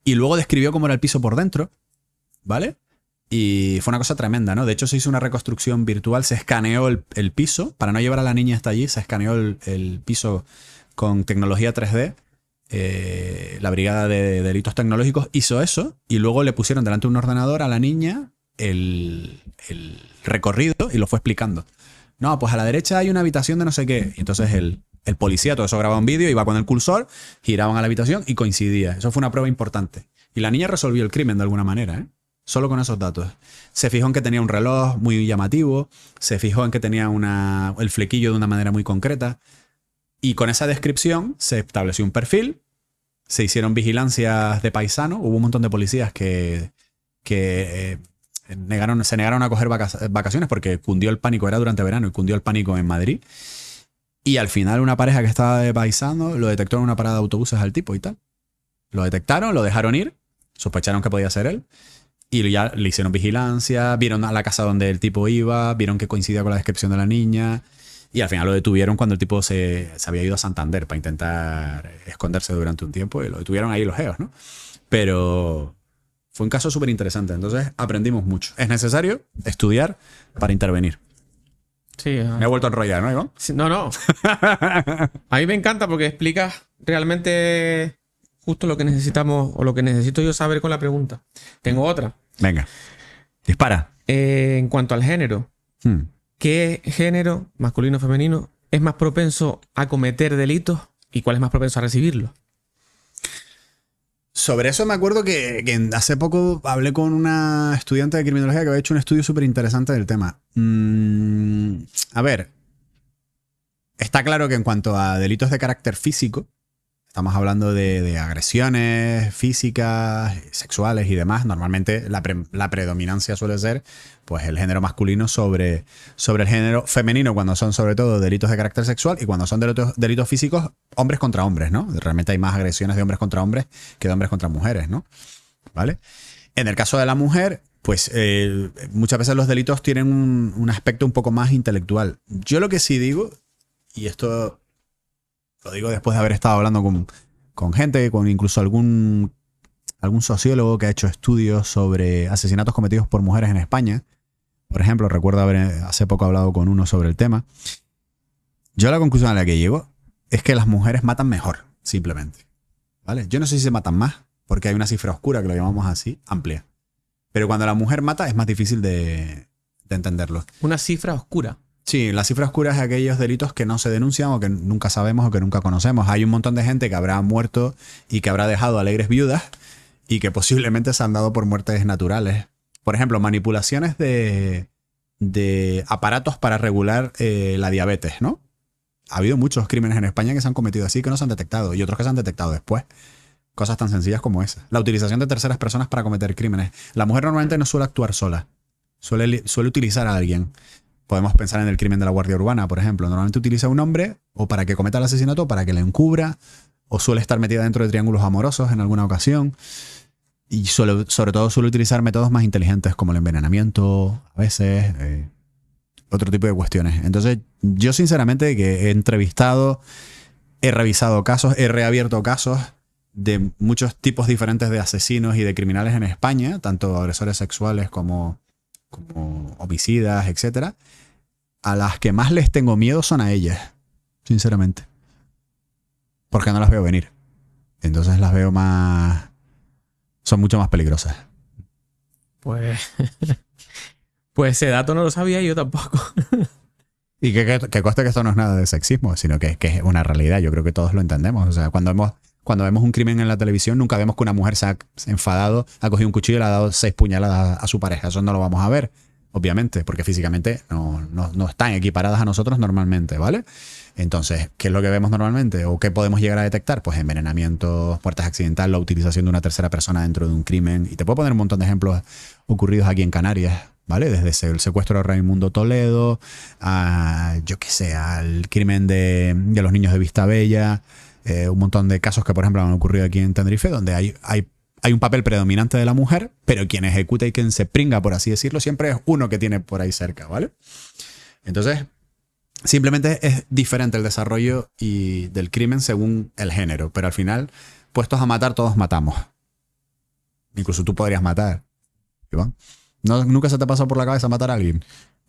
Y luego describió cómo era el piso por dentro, ¿vale? Y fue una cosa tremenda, ¿no? De hecho, se hizo una reconstrucción virtual, se escaneó el piso, para no llevar a la niña hasta allí, se escaneó el piso con tecnología 3D. La Brigada de Delitos Tecnológicos hizo eso y luego le pusieron delante de un ordenador a la niña el recorrido y lo fue explicando. No, pues a la derecha hay una habitación de no sé qué. Y entonces el policía, todo eso grababa un vídeo, iba con el cursor, giraban a la habitación y coincidía. Eso fue una prueba importante. Y la niña resolvió el crimen de alguna manera, ¿eh? Solo con esos datos. Se fijó en que tenía un reloj muy llamativo, se fijó en que tenía el flequillo de una manera muy concreta. Y con esa descripción se estableció un perfil, se hicieron vigilancias de paisano, hubo un montón de policías que se negaron a coger vacaciones porque cundió el pánico, era durante verano y cundió el pánico en Madrid. Y al final una pareja que estaba de paisano lo detectó en una parada de autobuses al tipo y tal. Lo detectaron, lo dejaron ir, sospecharon que podía ser él. Y ya le hicieron vigilancia, vieron a la casa donde el tipo iba, vieron que coincidía con la descripción de la niña. Y al final lo detuvieron cuando el tipo se había ido a Santander para intentar esconderse durante un tiempo. Y lo detuvieron ahí los geos, ¿no? Pero fue un caso súper interesante. Entonces aprendimos mucho. Es necesario estudiar para intervenir. Sí, me he vuelto a enrollar, ¿no, Iván? Sí, no. A mí me encanta porque explicas realmente justo lo que necesitamos o lo que necesito yo saber con la pregunta. Tengo otra. Venga, dispara. En cuanto al género, ¿qué género, masculino o femenino, es más propenso a cometer delitos y cuál es más propenso a recibirlos? Sobre eso me acuerdo que hace poco hablé con una estudiante de criminología que había hecho un estudio súper interesante del tema. A ver, está claro que en cuanto a delitos de carácter físico, estamos hablando de agresiones físicas, sexuales y demás. Normalmente la predominancia suele ser pues, el género masculino sobre el género femenino cuando son sobre todo delitos de carácter sexual y cuando son delitos físicos, hombres contra hombres, ¿no? Realmente hay más agresiones de hombres contra hombres que de hombres contra mujeres, ¿no? ¿Vale? En el caso de la mujer, pues muchas veces los delitos tienen un aspecto un poco más intelectual. Yo lo que sí digo, y esto lo digo después de haber estado hablando con gente, con incluso algún sociólogo que ha hecho estudios sobre asesinatos cometidos por mujeres en España. Por ejemplo, recuerdo haber hace poco hablado con uno sobre el tema. Yo la conclusión a la que llego es que las mujeres matan mejor, simplemente. ¿Vale? Yo no sé si se matan más, porque hay una cifra oscura, que lo llamamos así, amplia. Pero cuando la mujer mata es más difícil de entenderlo. Una cifra oscura. Sí, la cifra oscura es aquellos delitos que no se denuncian o que nunca sabemos o que nunca conocemos. Hay un montón de gente que habrá muerto y que habrá dejado alegres viudas y que posiblemente se han dado por muertes naturales. Por ejemplo, manipulaciones de aparatos para regular la diabetes, ¿no? Ha habido muchos crímenes en España que se han cometido así que no se han detectado y otros que se han detectado después. Cosas tan sencillas como esa. La utilización de terceras personas para cometer crímenes. La mujer normalmente no suele actuar sola. Suele utilizar a alguien. Podemos pensar en el crimen de la Guardia Urbana, por ejemplo. Normalmente utiliza a un hombre o para que cometa el asesinato o para que le encubra, o suele estar metida dentro de triángulos amorosos en alguna ocasión. Y sobre todo suele utilizar métodos más inteligentes como el envenenamiento, a veces, otro tipo de cuestiones. Entonces, yo sinceramente que he entrevistado, he revisado casos, he reabierto casos de muchos tipos diferentes de asesinos y de criminales en España, tanto agresores sexuales como homicidas, etcétera. A las que más les tengo miedo son a ellas, sinceramente. Porque no las veo venir. Entonces las veo más... Son mucho más peligrosas. Pues Pues ese dato no lo sabía yo tampoco. Y que conste que esto no es nada de sexismo, sino que es una realidad. Yo creo que todos lo entendemos. O sea, cuando vemos un crimen en la televisión, nunca vemos que una mujer se ha enfadado, ha cogido un cuchillo y le ha dado 6 puñaladas a su pareja. Eso no lo vamos a ver, obviamente, porque físicamente no están equiparadas a nosotros normalmente, ¿vale? Entonces, ¿qué es lo que vemos normalmente? ¿O qué podemos llegar a detectar? Pues envenenamientos, muertes accidentales, la utilización de una tercera persona dentro de un crimen. Y te puedo poner un montón de ejemplos ocurridos aquí en Canarias, ¿vale? Desde el secuestro de Raimundo Toledo, a, yo qué sé, al crimen de los niños de Vistabella, un montón de casos que, por ejemplo, han ocurrido aquí en Tenerife, donde hay un papel predominante de la mujer, pero quien ejecuta y quien se pringa, por así decirlo, siempre es uno que tiene por ahí cerca, ¿vale? Entonces, simplemente es diferente el desarrollo del crimen según el género, pero al final, puestos a matar, todos matamos. Incluso tú podrías matar, Iván. ¿Nunca se te ha pasado por la cabeza matar a alguien?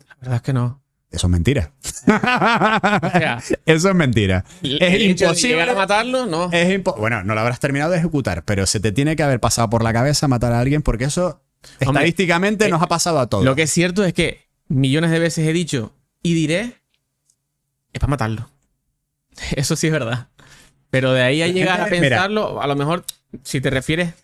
La verdad es que no. Eso es mentira. O sea, Eso es mentira. Es imposible. ¿Llegar a matarlo? No. Bueno, no lo habrás terminado de ejecutar, pero se te tiene que haber pasado por la cabeza matar a alguien porque eso estadísticamente nos ha pasado a todos. Lo que es cierto es que millones de veces he dicho y diré es para matarlo. Eso sí es verdad. Pero de ahí a llegar a pensarlo, a lo mejor, si te refieres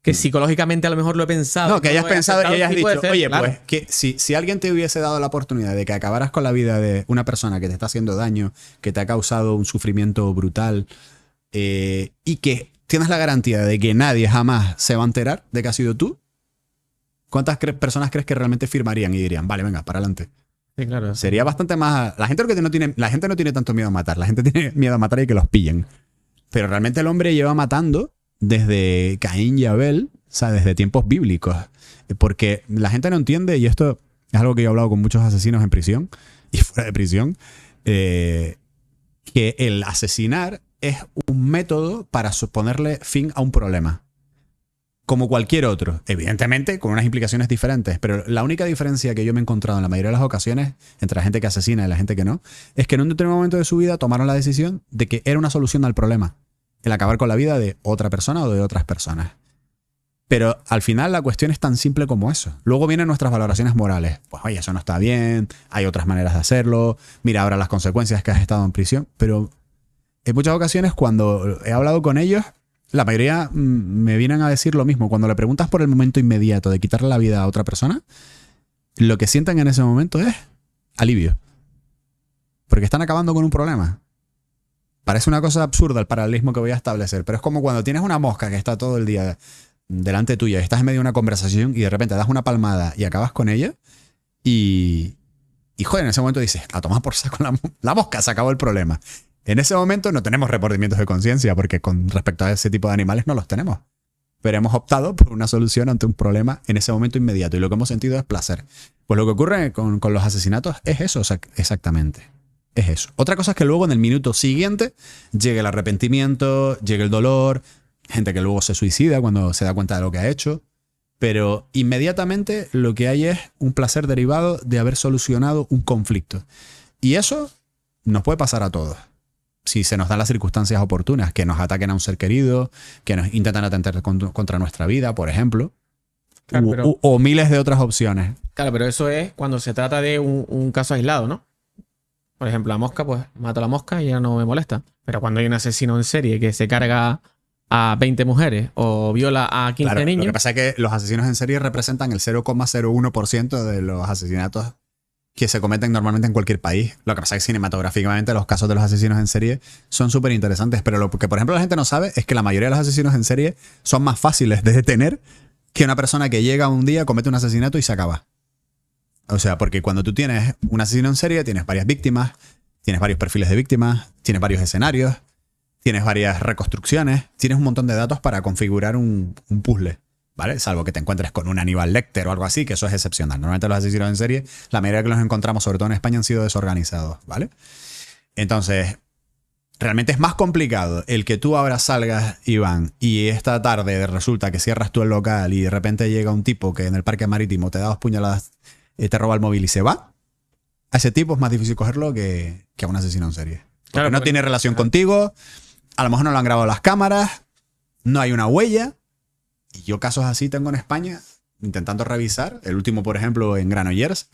que psicológicamente a lo mejor lo he pensado. No, que hayas pensado y hayas dicho, oye, claro, pues que si alguien te hubiese dado la oportunidad de que acabaras con la vida de una persona que te está haciendo daño, que te ha causado un sufrimiento brutal, y que tienes la garantía de que nadie jamás se va a enterar de que has sido tú, ¿cuántas personas crees que realmente firmarían y dirían, vale, venga, para adelante? sí, claro. Sería bastante más... La gente no tiene tanto miedo a matar, la gente tiene miedo a matar y que los pillen. Pero realmente el hombre lleva matando desde Caín y Abel, o sea, desde tiempos bíblicos. Porque la gente no entiende, y esto es algo que yo he hablado con muchos asesinos en prisión y fuera de prisión, que el asesinar es un método para ponerle fin a un problema. Como cualquier otro. Evidentemente, con unas implicaciones diferentes. Pero la única diferencia que yo me he encontrado en la mayoría de las ocasiones entre la gente que asesina y la gente que no, es que en un determinado momento de su vida tomaron la decisión de que era una solución al problema. El acabar con la vida de otra persona o de otras personas. Pero al final la cuestión es tan simple como eso. Luego vienen nuestras valoraciones morales. Pues oye, eso no está bien, hay otras maneras de hacerlo, mira ahora las consecuencias que has estado en prisión. Pero en muchas ocasiones cuando he hablado con ellos, la mayoría me vienen a decir lo mismo. Cuando le preguntas por el momento inmediato de quitarle la vida a otra persona, lo que sienten en ese momento es alivio. Porque están acabando con un problema. Parece una cosa absurda el paralelismo que voy a establecer, pero es como cuando tienes una mosca que está todo el día delante tuya y estás en medio de una conversación y de repente das una palmada y acabas con ella y joder, en ese momento dices, a tomar por saco la mosca, se acabó el problema. En ese momento no tenemos remordimientos de conciencia porque con respecto a ese tipo de animales no los tenemos. Pero hemos optado por una solución ante un problema en ese momento inmediato y lo que hemos sentido es placer. Pues lo que ocurre con los asesinatos es eso, exactamente. Es eso. Otra cosa es que luego en el minuto siguiente llegue el arrepentimiento, llegue el dolor, gente que luego se suicida cuando se da cuenta de lo que ha hecho, pero inmediatamente lo que hay es un placer derivado de haber solucionado un conflicto. Y eso nos puede pasar a todos. Si se nos dan las circunstancias oportunas, que nos ataquen a un ser querido, que nos intentan atentar contra nuestra vida, por ejemplo, claro, o miles de otras opciones. Claro, pero eso es cuando se trata de un caso aislado, ¿no? Por ejemplo, la mosca, pues mato a la mosca y ya no me molesta. Pero cuando hay un asesino en serie que se carga a 20 mujeres o viola a 15 niños... Lo que pasa es que los asesinos en serie representan el 0,01% de los asesinatos que se cometen normalmente en cualquier país. Lo que pasa es que cinematográficamente los casos de los asesinos en serie son súper interesantes. Pero lo que, por ejemplo, la gente no sabe es que la mayoría de los asesinos en serie son más fáciles de detener que una persona que llega un día, comete un asesinato y se acaba. O sea, porque cuando tú tienes un asesino en serie, tienes varias víctimas, tienes varios perfiles de víctimas, tienes varios escenarios, tienes varias reconstrucciones, tienes un montón de datos para configurar un puzzle, ¿vale? Salvo que te encuentres con un Aníbal Lecter o algo así, que eso es excepcional. Normalmente los asesinos en serie, la mayoría que los encontramos, sobre todo en España, han sido desorganizados, ¿vale? Entonces, realmente es más complicado el que tú ahora salgas, Iván, y esta tarde resulta que cierras tú el local y de repente llega un tipo que en el parque marítimo te da 2 puñaladas, te roba el móvil y se va. A ese tipo es más difícil cogerlo que a un asesino en serie. Porque claro, no tiene relación contigo, a lo mejor no lo han grabado las cámaras, no hay una huella. Y yo casos así tengo en España intentando revisar. El último, por ejemplo, en Granollers,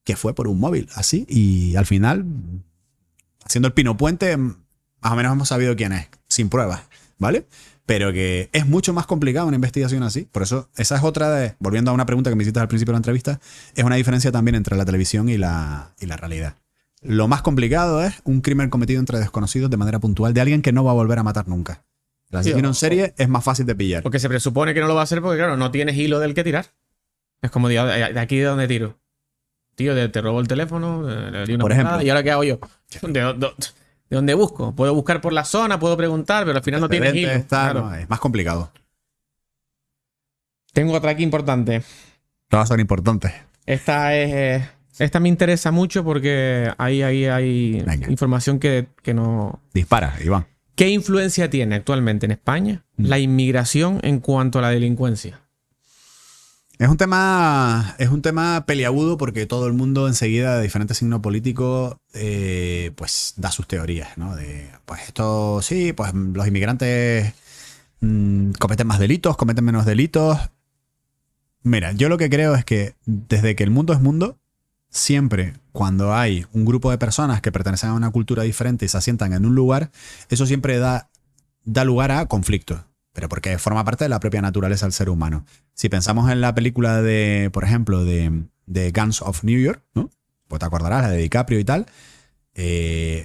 que fue por un móvil, así. Y al final, haciendo el Pino Puente, más o menos hemos sabido quién es, sin pruebas, ¿vale? Pero que es mucho más complicado una investigación así. Por eso, esa es otra de... Volviendo a una pregunta que me hiciste al principio de la entrevista, es una diferencia también entre la televisión y la realidad. Lo más complicado es un crimen cometido entre desconocidos de manera puntual de alguien que no va a volver a matar nunca. El asesino en serie es más fácil de pillar. Porque se presupone que no lo va a hacer porque, claro, no tienes hilo del que tirar. Es como, de aquí de donde tiro. Tío, te robo el teléfono, le di una Por ejemplo. ¿y ahora qué hago yo? ¿De dónde busco? Puedo buscar por la zona, puedo preguntar, pero al final no tienes hilo. Claro. No, es más complicado. Tengo otra aquí importante. Todas son importantes. Esta me interesa mucho porque ahí hay información que no... Dispara, Iván. ¿Qué influencia tiene actualmente en España la inmigración en cuanto a la delincuencia? Es un tema peliagudo porque todo el mundo enseguida de diferentes signos políticos pues da sus teorías, ¿no? De, pues esto sí, pues los inmigrantes cometen más delitos, cometen menos delitos. Mira, yo lo que creo es que desde que el mundo es mundo, siempre cuando hay un grupo de personas que pertenecen a una cultura diferente y se asientan en un lugar, eso siempre da lugar a conflictos. Pero porque forma parte de la propia naturaleza del ser humano. Si pensamos en la película de, por ejemplo, de Gangs of New York, ¿no? Pues te acordarás, la de DiCaprio y tal.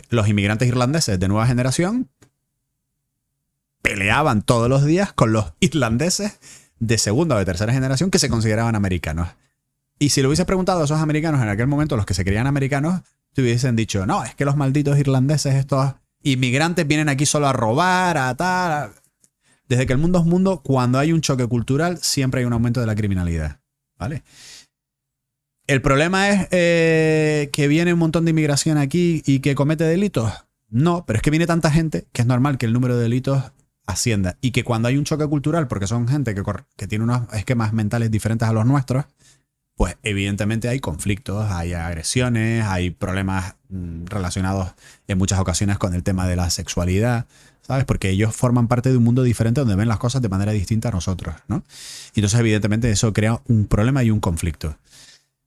Los inmigrantes irlandeses de nueva generación peleaban todos los días con los irlandeses de segunda o de tercera generación que se consideraban americanos. Y si le hubiese preguntado a esos americanos en aquel momento, los que se creían americanos, te hubiesen dicho, no, es que los malditos irlandeses, estos inmigrantes vienen aquí solo a robar, a tal... Desde que el mundo es mundo, cuando hay un choque cultural, siempre hay un aumento de la criminalidad, ¿vale? ¿El problema es que viene un montón de inmigración aquí y que comete delitos? No, pero es que viene tanta gente que es normal que el número de delitos ascienda. Y que cuando hay un choque cultural, porque son gente que tiene unos esquemas mentales diferentes a los nuestros, pues evidentemente hay conflictos, hay agresiones, hay problemas relacionados en muchas ocasiones con el tema de la sexualidad, ¿sabes? Porque ellos forman parte de un mundo diferente donde ven las cosas de manera distinta a nosotros, ¿no? Y entonces, evidentemente, eso crea un problema y un conflicto.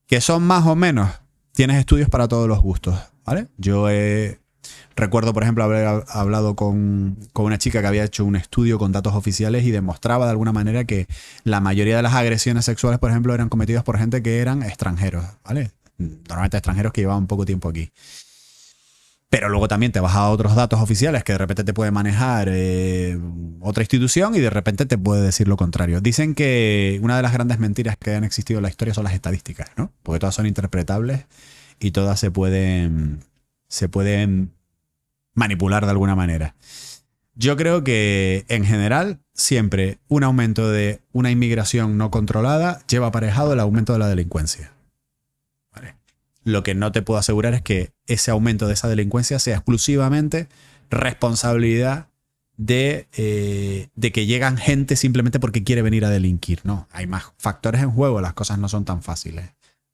Que son más o menos, tienes estudios para todos los gustos, ¿vale? Yo recuerdo, por ejemplo, haber hablado con una chica que había hecho un estudio con datos oficiales y demostraba de alguna manera que la mayoría de las agresiones sexuales, por ejemplo, eran cometidas por gente que eran extranjeros, ¿vale? Normalmente extranjeros que llevaban poco tiempo aquí. Pero luego también te vas a otros datos oficiales que de repente te puede manejar otra institución y de repente te puede decir lo contrario. Dicen que una de las grandes mentiras que han existido en la historia son las estadísticas, ¿no? Porque todas son interpretables y todas se pueden manipular de alguna manera. Yo creo que en general siempre un aumento de una inmigración no controlada lleva aparejado el aumento de la delincuencia. ¿Vale? Lo que no te puedo asegurar es que ese aumento de esa delincuencia sea exclusivamente responsabilidad de que llegan gente simplemente porque quiere venir a delinquir. No, hay más factores en juego, las cosas no son tan fáciles,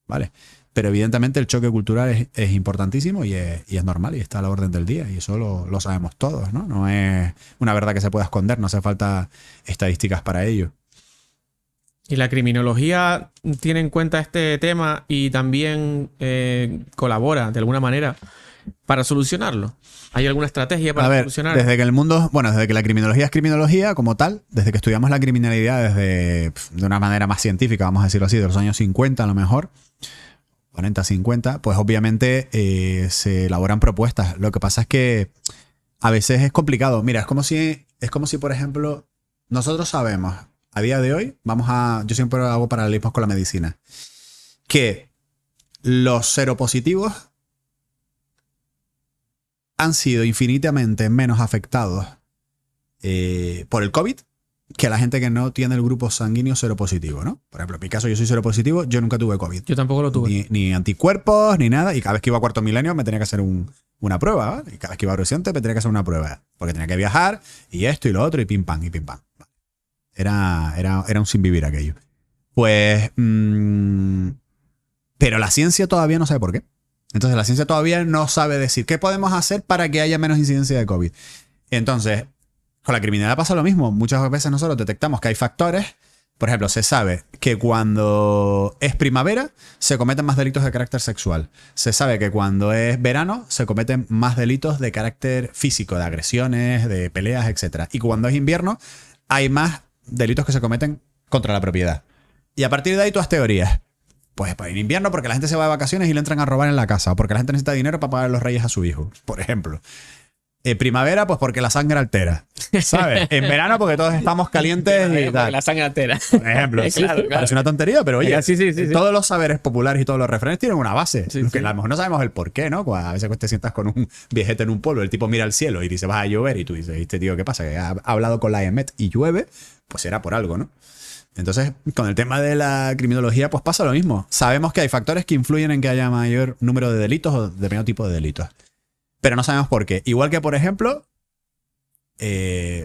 ¿vale? Pero evidentemente el choque cultural es importantísimo y es normal y está a la orden del día y eso lo sabemos todos, ¿no? No es una verdad que se pueda esconder, no hace falta estadísticas para ello. ¿Y la criminología tiene en cuenta este tema y también colabora de alguna manera para solucionarlo? ¿Hay alguna estrategia para solucionarlo? Desde que el mundo, bueno, desde que la criminología es criminología como tal, desde que estudiamos la criminalidad de una manera más científica, vamos a decirlo así, de los años 50 a lo mejor, 40, 50, pues obviamente se elaboran propuestas. Lo que pasa es que a veces es complicado. Mira, es como si, por ejemplo, nosotros sabemos, a día de hoy, yo siempre hago paralelismos con la medicina, que los seropositivos han sido infinitamente menos afectados por el COVID que la gente que no tiene el grupo sanguíneo seropositivo, ¿no? Por ejemplo, en mi caso yo soy seropositivo, yo nunca tuve COVID. Yo tampoco lo tuve. Ni anticuerpos, ni nada. Y cada vez que iba a cuarto milenio me tenía que hacer una prueba, ¿vale? Y cada vez que iba a Oriente me tenía que hacer una prueba. Porque tenía que viajar, y esto y lo otro, y pim pam, y pim pam. Era un sinvivir aquello. Pues... pero la ciencia todavía no sabe por qué. Entonces la ciencia todavía no sabe decir qué podemos hacer para que haya menos incidencia de COVID. Entonces... con la criminalidad pasa lo mismo. Muchas veces nosotros detectamos que hay factores Por ejemplo, se sabe que cuando es primavera se cometen más delitos de carácter sexual. Se sabe que cuando es verano se cometen más delitos de carácter físico, de agresiones, de peleas, etc. Y cuando es invierno hay más delitos que se cometen contra la propiedad. Y a partir de ahí tú has teorías. Pues en invierno porque la gente se va de vacaciones y le entran a robar en la casa. O porque la gente necesita dinero para pagar los reyes a su hijo, por ejemplo. Primavera, pues porque la sangre altera, ¿sabes? En verano porque todos estamos calientes y tal. La sangre altera. Por ejemplo, Claro. parece una tontería, pero oye, Sí. todos los saberes populares y todos los refranes tienen una base. Sí, que sí. a lo mejor no sabemos el por qué, ¿no? A veces te sientas con un viejete en un pueblo, el tipo mira al cielo y dice, vas a llover, y tú dices, este tío, ¿qué pasa? Que ha hablado con la EMET y llueve, pues será por algo, ¿no? Entonces, con el tema de la criminología, pues pasa lo mismo. Sabemos que hay factores que influyen en que haya mayor número de delitos o determinado tipo de delitos. Pero no sabemos por qué. Igual que, por ejemplo,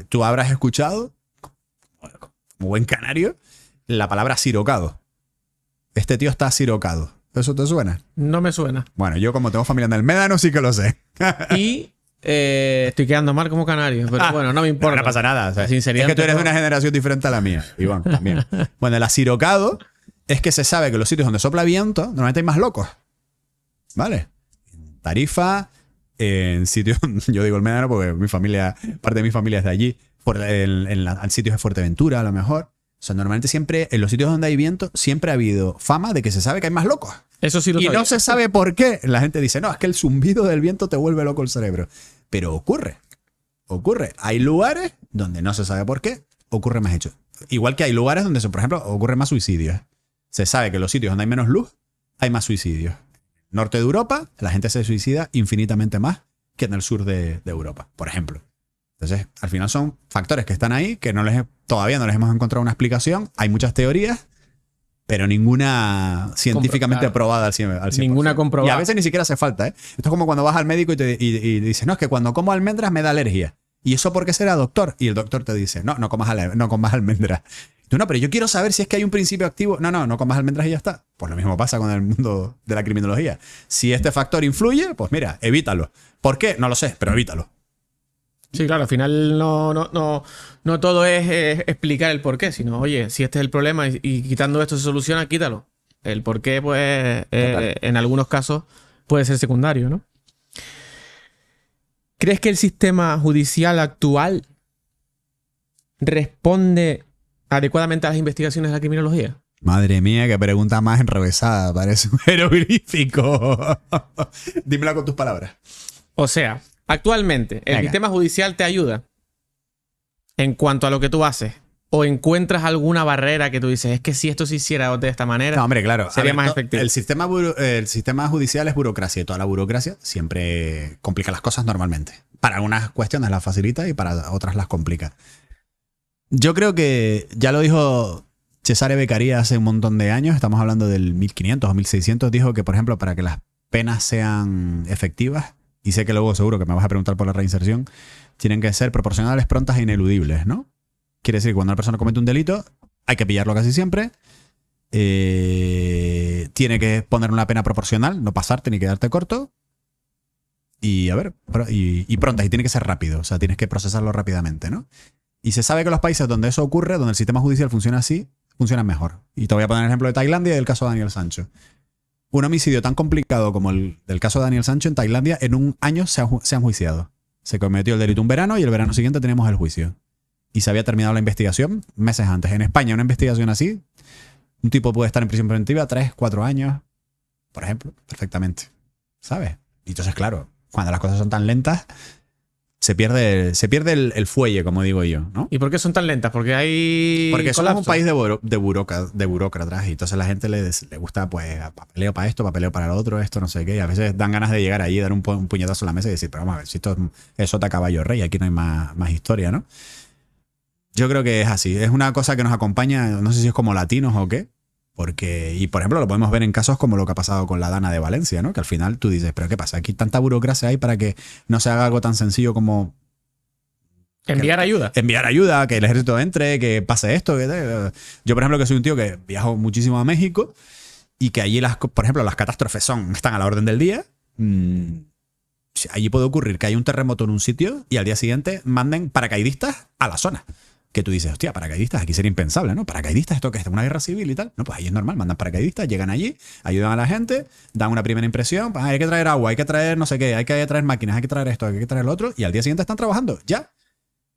tú habrás escuchado, como buen canario, la palabra sirocado. Este tío está sirocado. ¿Eso te suena? No me suena. Bueno, yo como tengo familia en el Médano sí que lo sé. Y estoy quedando mal como canario, pero bueno, no me importa. No pasa nada. O sea, La sinceridad es que tú eres de ante una generación diferente a la mía, Iván, también. Bueno, el asirocado es que se sabe que en los sitios donde sopla viento normalmente hay más locos. ¿Vale? En Tarifa, en sitios, yo digo el Médano porque mi familia, parte de mi familia es de allí, en sitios de Fuerteventura a lo mejor. O sea, normalmente siempre, en los sitios donde hay viento, siempre ha habido fama de que se sabe que hay más locos. Eso sí lo Y sabía. no se sabe por qué. La gente dice, no, es que el zumbido del viento te vuelve loco el cerebro. Pero ocurre. Ocurre. Hay lugares donde no se sabe por qué, ocurre más hecho. Igual que hay lugares donde, por ejemplo, ocurre más suicidios. Se sabe que en los sitios donde hay menos luz, hay más suicidios. Norte de Europa, la gente se suicida infinitamente más que en el sur de Europa, por ejemplo. Entonces, al final son factores que están ahí, que todavía no les hemos encontrado una explicación. Hay muchas teorías, pero ninguna científicamente probada al 100%. Ninguna comprobada. Y a veces ni siquiera hace falta, ¿eh? Esto es como cuando vas al médico y dices, no, es que cuando como almendras me da alergia. ¿Y eso por qué será, doctor? Y el doctor te dice, no comas almendras. Tú, no, pero yo quiero saber si es que hay un principio activo. No comas almendras y ya está. Pues lo mismo pasa con el mundo de la criminología. Si este factor influye, pues mira, evítalo. ¿Por qué? No lo sé, pero evítalo. Sí, claro, al final no todo es explicar el porqué, sino, oye, si este es el problema y quitando esto se soluciona, quítalo. El porqué, pues, en algunos casos puede ser secundario, ¿no? ¿Crees que el sistema judicial actual responde adecuadamente a las investigaciones de la criminología? Madre mía, qué pregunta más enrevesada. Parece un jeroglífico. Dímela con tus palabras. O sea, actualmente, ¿el Venga. sistema judicial te ayuda en cuanto a lo que tú haces? ¿O encuentras alguna barrera que tú dices, es que si esto se hiciera de esta manera, No, hombre, claro. sería más efectivo? El sistema judicial es burocracia y toda la burocracia siempre complica las cosas normalmente. Para unas cuestiones las facilita y para otras las complica. Yo creo que ya lo dijo Cesare Beccaria hace un montón de años, estamos hablando del 1500 o 1600, dijo que, por ejemplo, para que las penas sean efectivas, y sé que luego seguro que me vas a preguntar por la reinserción, tienen que ser proporcionales, prontas e ineludibles, ¿no? Quiere decir que cuando una persona comete un delito, hay que pillarlo casi siempre. Tiene que poner una pena proporcional, no pasarte ni quedarte corto. Y a ver, y prontas, y tiene que ser rápido, o sea, tienes que procesarlo rápidamente, ¿no? Y se sabe que los países donde eso ocurre, donde el sistema judicial funciona así, funcionan mejor. Y te voy a poner el ejemplo de Tailandia y del caso de Daniel Sancho. Un homicidio tan complicado como el del caso de Daniel Sancho en Tailandia, en un año se han juiciado. Se cometió el delito un verano y el verano siguiente teníamos el juicio. Y se había terminado la investigación meses antes. En España, una investigación así, un tipo puede estar en prisión preventiva 3, 4 años, por ejemplo, perfectamente. ¿Sabes? Y entonces, claro, cuando las cosas son tan lentas, se pierde el fuelle, como digo yo, ¿no? ¿Y por qué son tan lentas? Porque hay Porque somos un colapso. país de burócratas y entonces a la gente le gusta, pues, papeleo para esto, papeleo para lo otro, esto, no sé qué. Y a veces dan ganas de llegar allí, dar un puñetazo a la mesa y decir, pero vamos a ver, si esto es sota caballo rey, aquí no hay más historia, ¿no? Yo creo que es así. Es una cosa que nos acompaña, no sé si es como latinos o qué. Y por ejemplo, lo podemos ver en casos como lo que ha pasado con la Dana de Valencia, ¿no? Que al final tú dices, ¿pero qué pasa? Aquí tanta burocracia hay para que no se haga algo tan sencillo como Enviar ayuda. enviar ayuda, que el ejército entre, que pase esto. Yo, por ejemplo, que soy un tío que viajo muchísimo a México y que allí, por ejemplo, las catástrofes están a la orden del día. Allí puede ocurrir que hay un terremoto en un sitio y al día siguiente manden paracaidistas a la zona. que tú dices, hostia, paracaidistas, aquí sería impensable, ¿no? Paracaidistas, esto que es una guerra civil y tal. No, pues ahí es normal, mandan paracaidistas, llegan allí, ayudan a la gente, dan una primera impresión, pues, hay que traer agua, hay que traer no sé qué, hay que traer máquinas, hay que traer esto, hay que traer lo otro, y al día siguiente están trabajando, ya.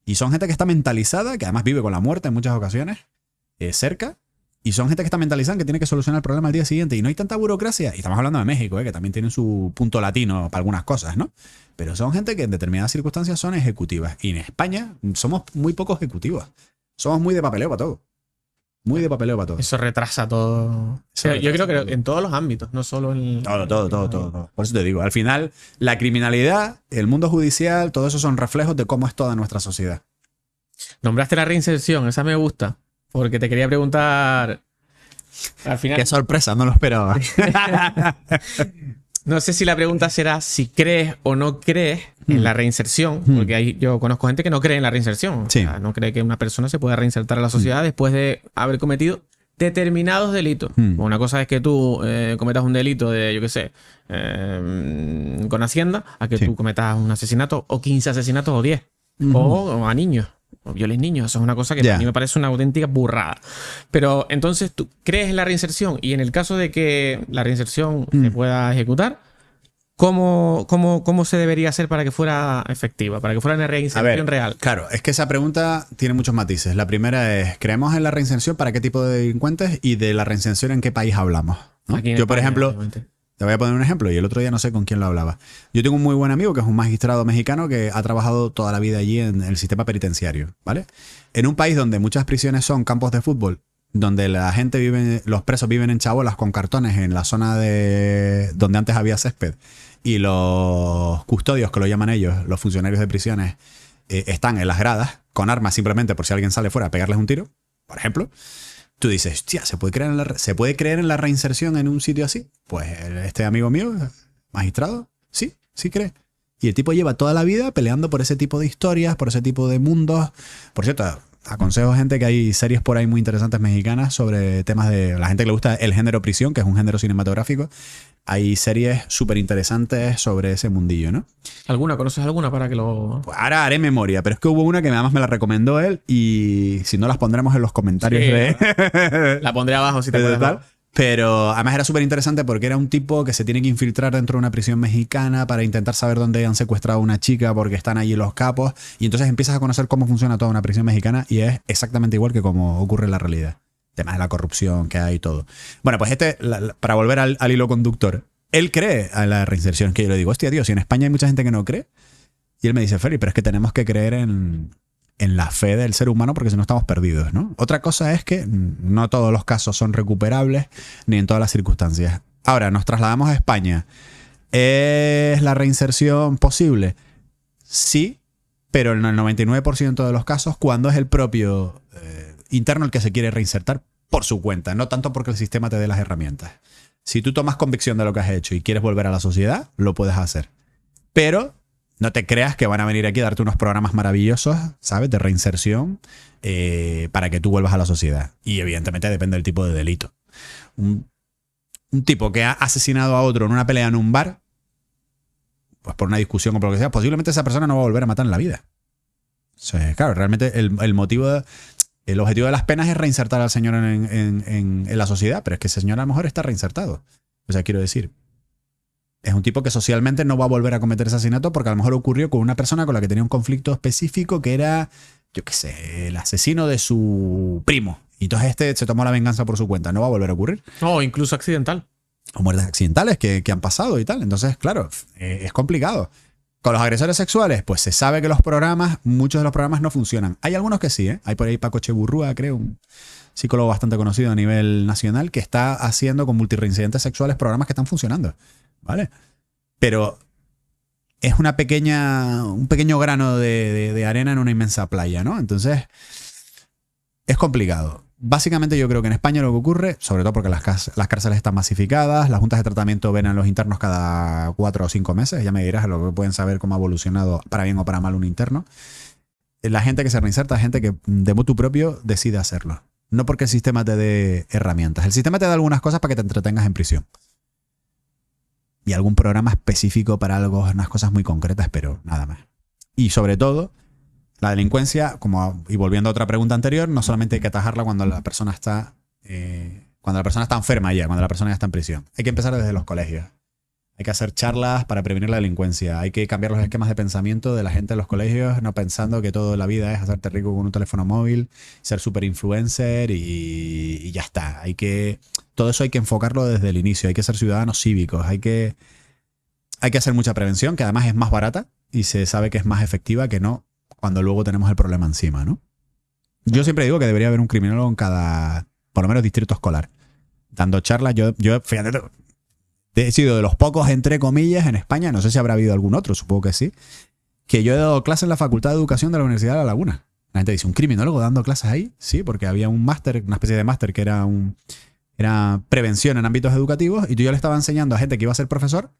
Y son gente que está mentalizada, que además vive con la muerte en muchas ocasiones, cerca, y son gente que está mentalizada, que tiene que solucionar el problema al día siguiente, y no hay tanta burocracia. Y estamos hablando de México, que también tienen su punto latino para algunas cosas, ¿no? Pero son gente que en determinadas circunstancias son ejecutivas. Y en España somos muy poco ejecutivos. Somos muy de papeleo para todo. Muy de papeleo para todo. Eso retrasa todo. Yo creo que en todos los ámbitos, no solo en... Todo. Por eso te digo, al final, la criminalidad, el mundo judicial, todo eso son reflejos de cómo es toda nuestra sociedad. Nombraste la reinserción, esa me gusta. Porque te quería preguntar... Al final... Qué sorpresa, no lo esperaba. No sé si la pregunta será si crees o no crees en la reinserción, porque yo conozco gente que no cree en la reinserción. Sí. O sea, no cree que una persona se pueda reinsertar a la sociedad después de haber cometido determinados delitos. Una cosa es que tú cometas un delito de, yo qué sé, con Hacienda, a que tú cometas un asesinato o 15 asesinatos o 10. O a niños. O violes niños. Eso es una cosa que a mí me parece una auténtica burrada. Pero entonces, ¿tú crees en la reinserción? Y en el caso de que la reinserción se pueda ejecutar, ¿cómo se debería hacer para que fuera efectiva? Para que fuera una reinserción real. Claro, es que esa pregunta tiene muchos matices. La primera es, ¿creemos en la reinserción para qué tipo de delincuentes? Y de la reinserción, ¿en qué país hablamos? ¿No? Yo, por ejemplo... Obviamente. Te voy a poner un ejemplo, y el otro día no sé con quién lo hablaba. Yo tengo un muy buen amigo que es un magistrado mexicano que ha trabajado toda la vida allí en el sistema penitenciario, ¿vale? En un país donde muchas prisiones son campos de fútbol, donde la gente vive, los presos viven en chabolas con cartones en la zona de donde antes había césped, y los custodios, que lo llaman ellos, los funcionarios de prisiones, están en las gradas con armas simplemente por si alguien sale fuera a pegarles un tiro, por ejemplo. Tú dices, hostia, ¿se puede creer en la reinserción en un sitio así? Pues este amigo mío, magistrado, sí cree. Y el tipo lleva toda la vida peleando por ese tipo de historias, por ese tipo de mundos. Por cierto, aconsejo a gente que hay series por ahí muy interesantes mexicanas sobre temas de la gente que le gusta el género prisión, que es un género cinematográfico. Hay series súper interesantes sobre ese mundillo, ¿no? ¿Conoces alguna para que lo...? Pues ahora haré memoria, pero es que hubo una que además me la recomendó él y si no las pondremos en los comentarios de... La pondré abajo si te puedes dar. Pero además era súper interesante porque era un tipo que se tiene que infiltrar dentro de una prisión mexicana para intentar saber dónde han secuestrado a una chica porque están allí los capos. Y entonces empiezas a conocer cómo funciona toda una prisión mexicana y es exactamente igual que como ocurre en la realidad. Temas de la corrupción que hay y todo. Bueno, pues para volver al hilo conductor, él cree a la reinserción. Que yo le digo, hostia, tío, si en España hay mucha gente que no cree. Y él me dice, Feli, pero es que tenemos que creer en la fe del ser humano porque si no estamos perdidos, ¿no? Otra cosa es que no todos los casos son recuperables ni en todas las circunstancias. Ahora, nos trasladamos a España. ¿Es la reinserción posible? Sí, pero en el 99% de los casos cuando es el propio interno el que se quiere reinsertar por su cuenta, no tanto porque el sistema te dé las herramientas. Si tú tomas convicción de lo que has hecho y quieres volver a la sociedad, lo puedes hacer. Pero no te creas que van a venir aquí a darte unos programas maravillosos, ¿sabes? De reinserción para que tú vuelvas a la sociedad. Y evidentemente depende del tipo de delito. Un tipo que ha asesinado a otro en una pelea en un bar, pues por una discusión o por lo que sea, posiblemente esa persona no va a volver a matar en la vida. O sea, claro, realmente el motivo... El objetivo de las penas es reinsertar al señor en la sociedad, pero es que ese señor a lo mejor está reinsertado. O sea, quiero decir, es un tipo que socialmente no va a volver a cometer ese asesinato porque a lo mejor ocurrió con una persona con la que tenía un conflicto específico que era, yo qué sé, el asesino de su primo. Y entonces se tomó la venganza por su cuenta. No va a volver a ocurrir. O incluso accidental. O muertes accidentales que han pasado y tal. Entonces, claro, es complicado. Con los agresores sexuales, pues se sabe que muchos de los programas no funcionan. Hay algunos que sí, ¿eh? Hay por ahí Paco Cheburrúa, creo, un psicólogo bastante conocido a nivel nacional, que está haciendo con multireincidentes sexuales programas que están funcionando, ¿vale? Pero es un pequeño grano de arena en una inmensa playa, ¿no? Entonces, es complicado. Básicamente yo creo que en España lo que ocurre, sobre todo porque las cárceles están masificadas, las juntas de tratamiento ven a los internos cada 4 o 5 meses, ya me dirás a lo que pueden saber cómo ha evolucionado para bien o para mal un interno. La gente que se reinserta es gente que de motu propio decide hacerlo. No porque el sistema te dé herramientas. El sistema te da algunas cosas para que te entretengas en prisión. Y algún programa específico para algo, unas cosas muy concretas, pero nada más. Y sobre todo, La delincuencia, y volviendo a otra pregunta anterior, no solamente hay que atajarla cuando la persona está enferma ya, cuando la persona ya está en prisión. Hay que empezar desde los colegios. Hay que hacer charlas para prevenir la delincuencia. Hay que cambiar los esquemas de pensamiento de la gente en los colegios, no pensando que toda la vida es hacerte rico con un teléfono móvil, ser super influencer y ya está. Todo eso hay que enfocarlo desde el inicio. Hay que ser ciudadanos cívicos. Hay que hacer mucha prevención, que además es más barata y se sabe que es más efectiva que no cuando luego tenemos el problema encima, ¿no? Yo siempre digo que debería haber un criminólogo en cada, por lo menos, distrito escolar, dando charlas. Yo fíjate, he sido de los pocos, entre comillas, en España, no sé si habrá habido algún otro, supongo que sí, que yo he dado clases en la Facultad de Educación de la Universidad de La Laguna. La gente dice, ¿un criminólogo dando clases ahí? Sí, porque había un máster, una especie de máster que era prevención en ámbitos educativos, y yo le estaba enseñando a gente que iba a ser profesor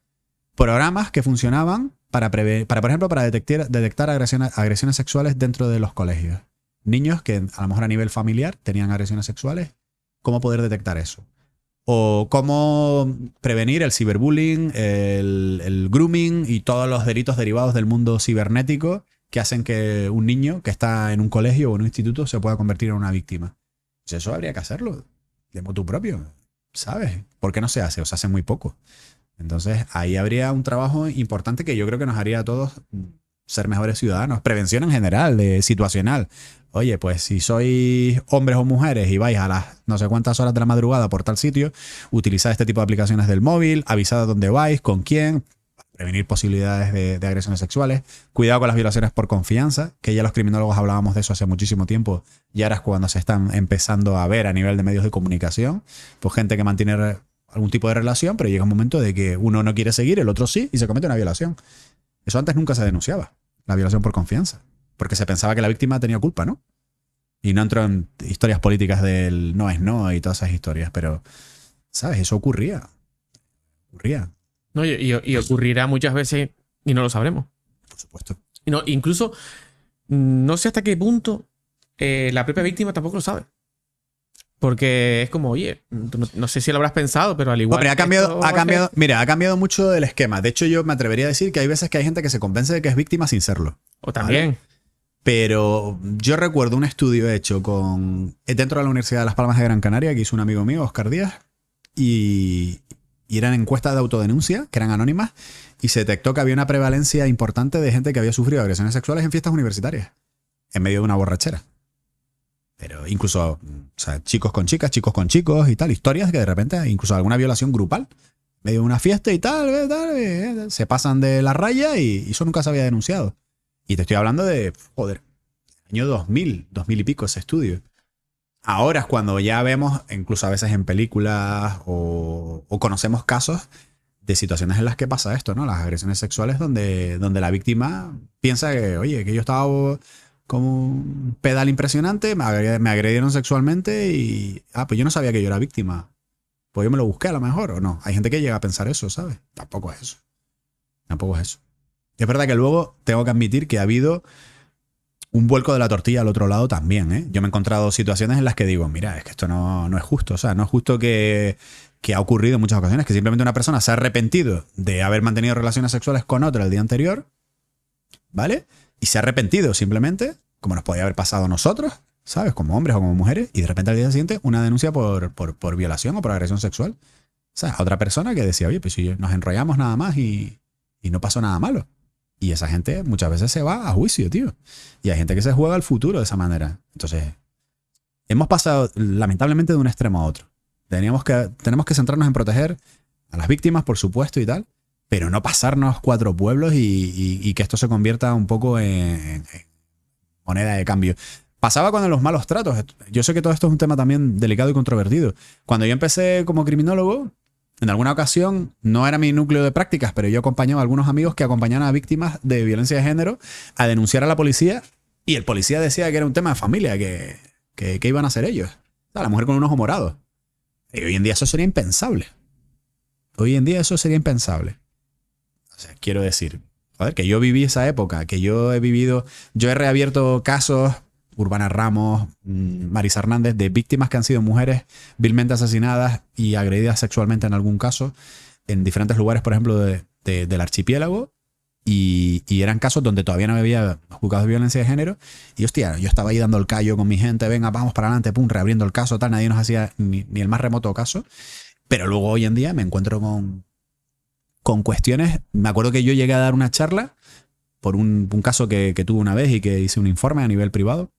programas que funcionaban para por ejemplo, para detectar agresiones sexuales dentro de los colegios. Niños que a lo mejor a nivel familiar tenían agresiones sexuales, ¿cómo poder detectar eso? O cómo prevenir el ciberbullying, el grooming y todos los delitos derivados del mundo cibernético que hacen que un niño que está en un colegio o en un instituto se pueda convertir en una víctima. Pues eso habría que hacerlo de motu propio, ¿sabes? ¿Por qué no se hace? O se hace muy poco. Entonces ahí habría un trabajo importante que yo creo que nos haría a todos ser mejores ciudadanos. Prevención en general, situacional. Oye, pues si sois hombres o mujeres y vais a las no sé cuántas horas de la madrugada por tal sitio, utilizad este tipo de aplicaciones del móvil, avisad a dónde vais, con quién, prevenir posibilidades de agresiones sexuales. Cuidado con las violaciones por confianza, que ya los criminólogos hablábamos de eso hace muchísimo tiempo y ahora es cuando se están empezando a ver a nivel de medios de comunicación. Pues gente que mantiene algún tipo de relación, pero llega un momento de que uno no quiere seguir, el otro sí, y se comete una violación. Eso antes nunca se denunciaba, la violación por confianza, porque se pensaba que la víctima tenía culpa, ¿no? Y no entro en historias políticas del no es no y todas esas historias, pero, ¿sabes? Eso ocurría. No, y ocurrirá muchas veces y no lo sabremos. Por supuesto. Y no, incluso, no sé hasta qué punto la propia víctima tampoco lo sabe. Porque es como, oye, no sé si lo habrás pensado, pero al igual. Hombre, ha cambiado mucho el esquema. De hecho, yo me atrevería a decir que hay veces que hay gente que se convence de que es víctima sin serlo. O también. ¿Vale? Pero yo recuerdo un estudio hecho dentro de la Universidad de Las Palmas de Gran Canaria, que hizo un amigo mío, Oscar Díaz, y eran encuestas de autodenuncia, que eran anónimas, y se detectó que había una prevalencia importante de gente que había sufrido agresiones sexuales en fiestas universitarias, en medio de una borrachera. Pero incluso, o sea, chicos con chicas, chicos con chicos y tal, historias que de repente, incluso alguna violación grupal, en medio de una fiesta y tal, se pasan de la raya y eso nunca se había denunciado. Y te estoy hablando de, joder, año 2000 y pico ese estudio. Ahora es cuando ya vemos, incluso a veces en películas o conocemos casos de situaciones en las que pasa esto, ¿no? Las agresiones sexuales donde la víctima piensa que, oye, que yo estaba como un pedal impresionante, me agredieron sexualmente y, pues yo no sabía que yo era víctima. Pues yo me lo busqué a lo mejor, o no. Hay gente que llega a pensar eso, ¿sabes? Tampoco es eso. Y es verdad que luego tengo que admitir que ha habido un vuelco de la tortilla al otro lado también, ¿eh? Yo me he encontrado situaciones en las que digo, mira, es que esto no es justo. O sea, no es justo que ha ocurrido en muchas ocasiones, que simplemente una persona se ha arrepentido de haber mantenido relaciones sexuales con otra el día anterior, ¿vale? Y se ha arrepentido simplemente, como nos podía haber pasado a nosotros, ¿sabes? Como hombres o como mujeres, y de repente al día siguiente una denuncia por violación o por agresión sexual. O sea, a otra persona que decía, oye, pues si nos enrollamos nada más y no pasó nada malo. Y esa gente muchas veces se va a juicio, tío. Y hay gente que se juega al futuro de esa manera. Entonces, hemos pasado lamentablemente de un extremo a otro. Tenemos que centrarnos en proteger a las víctimas, por supuesto, y tal, pero no pasarnos cuatro pueblos y que esto se convierta un poco en moneda de cambio. Pasaba con los malos tratos. Yo sé que todo esto es un tema también delicado y controvertido. Cuando yo empecé como criminólogo, en alguna ocasión, no era mi núcleo de prácticas, pero yo acompañaba a algunos amigos que acompañaban a víctimas de violencia de género a denunciar a la policía, y el policía decía que era un tema de familia, que iban a hacer ellos. O sea, la mujer con un ojo morado. Y hoy en día eso sería impensable. O sea, quiero decir, joder, que yo viví esa época, que yo he reabierto casos, Urbana Ramos, Marisa Hernández, de víctimas que han sido mujeres vilmente asesinadas y agredidas sexualmente en algún caso, en diferentes lugares, por ejemplo, del archipiélago, y eran casos donde todavía no había juzgados de violencia de género. Y hostia, yo estaba ahí dando el callo con mi gente, venga, vamos para adelante, pum, reabriendo el caso, tal, nadie nos hacía ni el más remoto caso. Pero luego hoy en día me encuentro con cuestiones. Me acuerdo que yo llegué a dar una charla por un caso que tuve una vez y que hice un informe a nivel privado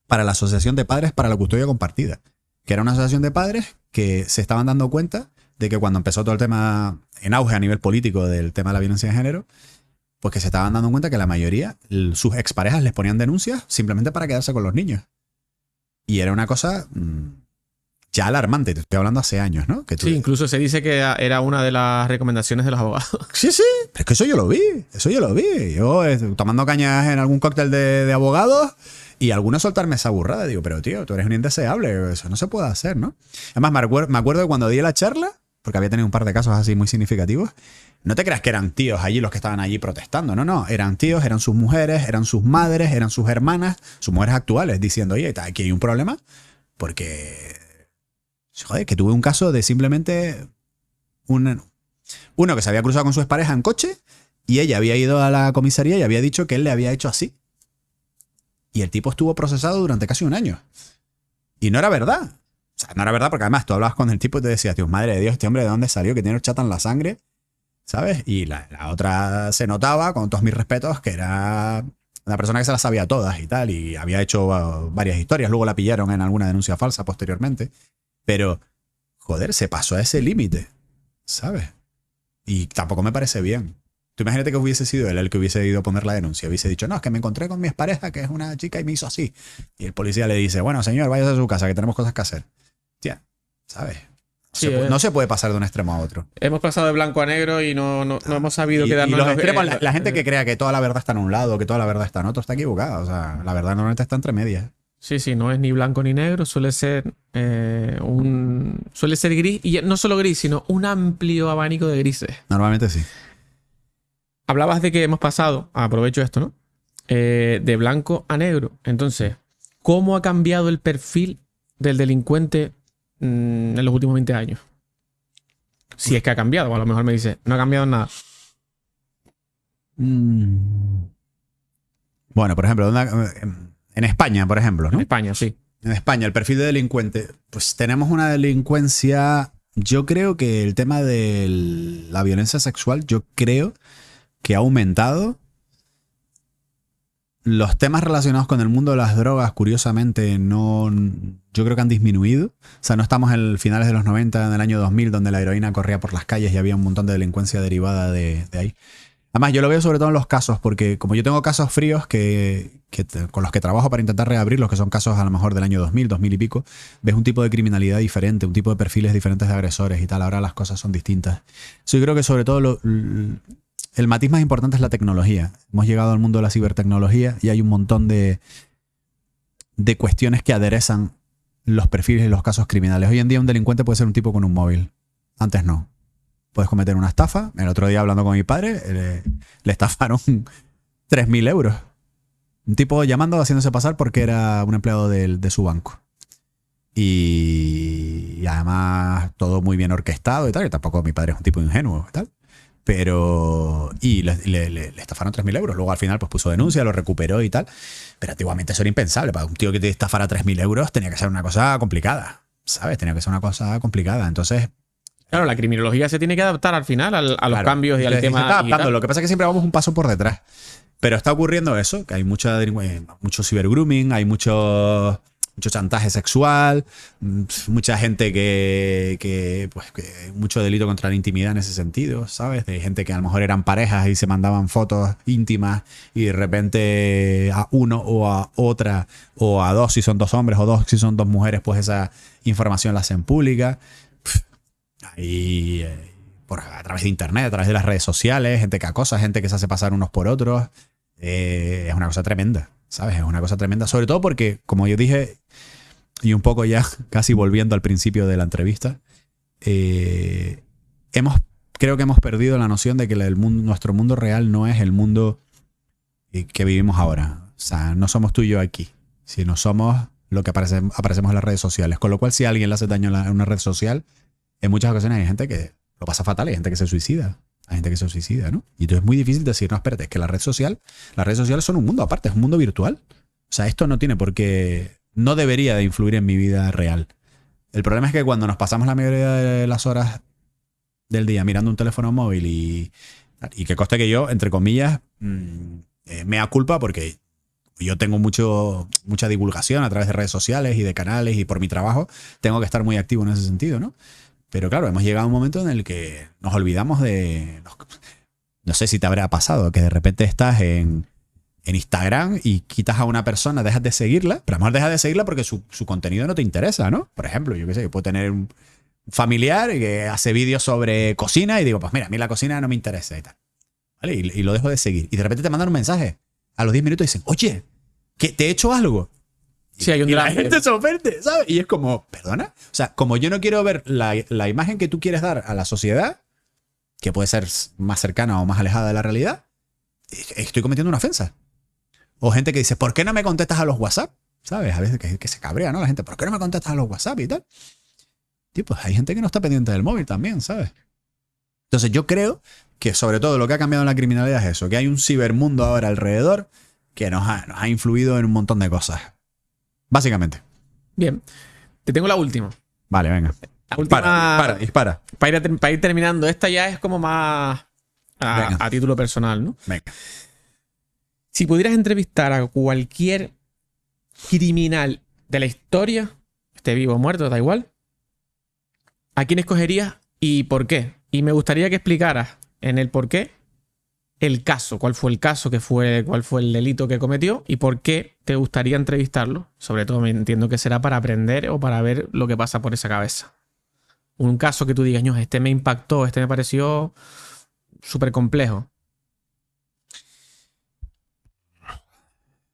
para la Asociación de Padres para la Custodia Compartida, que era una asociación de padres que se estaban dando cuenta de que cuando empezó todo el tema en auge a nivel político del tema de la violencia de género, pues que se estaban dando cuenta que la mayoría, sus exparejas les ponían denuncias simplemente para quedarse con los niños. Y era una cosa ya alarmante, te estoy hablando hace años, ¿no? Sí, incluso se dice que era una de las recomendaciones de los abogados. Sí, pero es que eso yo lo vi. Yo tomando cañas en algún cóctel de abogados y algunos soltarme esa burrada. Digo, pero tío, tú eres un indeseable, eso no se puede hacer, ¿no? Además, me acuerdo de cuando di la charla, porque había tenido un par de casos así muy significativos. No te creas que eran tíos allí los que estaban allí protestando. No. Eran tíos, eran sus mujeres, eran sus madres, eran sus hermanas, sus mujeres actuales, diciendo, oye, aquí hay un problema. Porque, joder, que tuve un caso de simplemente uno que se había cruzado con su expareja en coche y ella había ido a la comisaría y había dicho que él le había hecho así. Y el tipo estuvo procesado durante casi un año. Y no era verdad. O sea, no era verdad porque además tú hablabas con el tipo y te decías, tío, madre de Dios, este hombre de dónde salió, que tiene horchata en la sangre, ¿sabes? Y la otra se notaba, con todos mis respetos, que era una persona que se las sabía todas y tal, y había hecho varias historias. Luego la pillaron en alguna denuncia falsa posteriormente. Pero, joder, se pasó a ese límite, ¿sabes? Y tampoco me parece bien. Tú imagínate que hubiese sido él el que hubiese ido a poner la denuncia. Hubiese dicho, no, es que me encontré con mi expareja, que es una chica, y me hizo así. Y el policía le dice, bueno, señor, váyase a su casa, que tenemos cosas que hacer. Tía, ¿sabes? No se puede pasar de un extremo a otro. Hemos pasado de blanco a negro y no hemos sabido quedarnos. Y los extremos, la gente que crea que toda la verdad está en un lado, que toda la verdad está en otro, está equivocada. O sea, la verdad normalmente está entre medias. Sí, no es ni blanco ni negro, suele ser gris, y no solo gris, sino un amplio abanico de grises. Normalmente sí. Hablabas de que hemos pasado, aprovecho esto, ¿no? De blanco a negro. Entonces, ¿cómo ha cambiado el perfil del delincuente en los últimos 20 años? Si es que ha cambiado, o a lo mejor me dice, no ha cambiado nada. Bueno, por ejemplo, en España, por ejemplo, ¿no? En España, sí. En España, el perfil de delincuente, pues tenemos una delincuencia. Yo creo que el tema de la violencia sexual, yo creo que ha aumentado. Los temas relacionados con el mundo de las drogas, curiosamente, yo creo que han disminuido. O sea, no estamos en finales de los 90, en el año 2000, donde la heroína corría por las calles y había un montón de delincuencia derivada de ahí. Además, yo lo veo sobre todo en los casos, porque como yo tengo casos fríos con los que trabajo para intentar reabrirlos, que son casos a lo mejor del año 2000, 2000 y pico, ves un tipo de criminalidad diferente, un tipo de perfiles diferentes de agresores y tal. Ahora las cosas son distintas. Yo creo que sobre todo el matiz más importante es la tecnología. Hemos llegado al mundo de la cibertecnología y hay un montón de cuestiones que aderezan los perfiles y los casos criminales. Hoy en día un delincuente puede ser un tipo con un móvil. Antes no. Puedes cometer una estafa. El otro día hablando con mi padre, le estafaron 3.000 euros. Un tipo llamando, haciéndose pasar porque era un empleado de su banco. Y además todo muy bien orquestado y tal. Y tampoco mi padre es un tipo ingenuo y tal. Pero... Y le estafaron 3.000 euros. Luego al final pues puso denuncia, lo recuperó y tal. Pero antiguamente eso era impensable. Para un tío que te estafara 3.000 euros tenía que ser una cosa complicada. ¿Sabes? Tenía que ser una cosa complicada. Entonces... Claro, la criminología se tiene que adaptar al final a los cambios y al tema. Se está adaptando. Lo que pasa es que siempre vamos un paso por detrás. Pero está ocurriendo eso, que hay mucho cibergrooming, hay mucho chantaje sexual, mucha gente que mucho delito contra la intimidad en ese sentido, ¿sabes? De gente que a lo mejor eran parejas y se mandaban fotos íntimas y de repente a uno o a otra o a dos si son dos hombres o dos si son dos mujeres, pues esa información la hacen pública. Ahí a través de internet, a través de las redes sociales, gente que acosa, gente que se hace pasar unos por otros. Es una cosa tremenda, ¿sabes? Es una cosa tremenda. Sobre todo porque, como yo dije, y un poco ya casi volviendo al principio de la entrevista, creo que hemos perdido la noción de que nuestro mundo real no es el mundo que vivimos ahora. O sea, no somos tú y yo aquí, sino somos lo que aparecemos en las redes sociales. Con lo cual, si a alguien le hace daño en una red social, en muchas ocasiones hay gente que lo pasa fatal, hay gente que se suicida. Hay gente que se suicida, ¿no? Y entonces es muy difícil decir, no, espérate, es que las redes sociales son un mundo aparte, es un mundo virtual. O sea, esto no tiene por qué, no debería de influir en mi vida real. El problema es que cuando nos pasamos la mayoría de las horas del día mirando un teléfono móvil y que conste que yo, entre comillas, me da culpa porque yo tengo mucha divulgación a través de redes sociales y de canales y por mi trabajo tengo que estar muy activo en ese sentido, ¿no? Pero claro, hemos llegado a un momento en el que nos olvidamos de... No sé si te habrá pasado, que de repente estás en Instagram y quitas a una persona, dejas de seguirla, pero a lo mejor dejas de seguirla porque su contenido no te interesa, ¿no? Por ejemplo, yo qué sé, yo puedo tener un familiar que hace vídeos sobre cocina y digo, pues mira, a mí la cocina no me interesa y tal. ¿Vale? Y lo dejo de seguir. Y de repente te mandan un mensaje. A los 10 minutos dicen, oye, ¿que te he hecho algo? Sí, hay un y la delante. gente se ofende, ¿sabes? Y es como, ¿perdona? O sea, como yo no quiero ver la imagen que tú quieres dar a la sociedad, que puede ser más cercana o más alejada de la realidad, estoy cometiendo una ofensa. O gente que dice, ¿por qué no me contestas a los WhatsApp? ¿Sabes? A veces que se cabrea, ¿no? La gente, ¿por qué no me contestas a los WhatsApp y tal? Tío, pues hay gente que no está pendiente del móvil también, ¿sabes? Entonces yo creo que sobre todo lo que ha cambiado en la criminalidad es eso, que hay un cibermundo ahora alrededor que nos ha influido en un montón de cosas. Básicamente. Bien. Te tengo la última. Vale, venga. La última. Dispara. Para ir terminando, esta ya es como más a título personal, ¿no? Venga. Si pudieras entrevistar a cualquier criminal de la historia, esté vivo o muerto, da igual, ¿a quién escogerías y por qué? Y me gustaría que explicaras en el por qué el caso, cuál fue el caso, cuál fue el delito que cometió y por qué te gustaría entrevistarlo. Sobre todo me entiendo que será para aprender o para ver lo que pasa por esa cabeza. Un caso que tú digas, no, este me impactó, este me pareció súper complejo.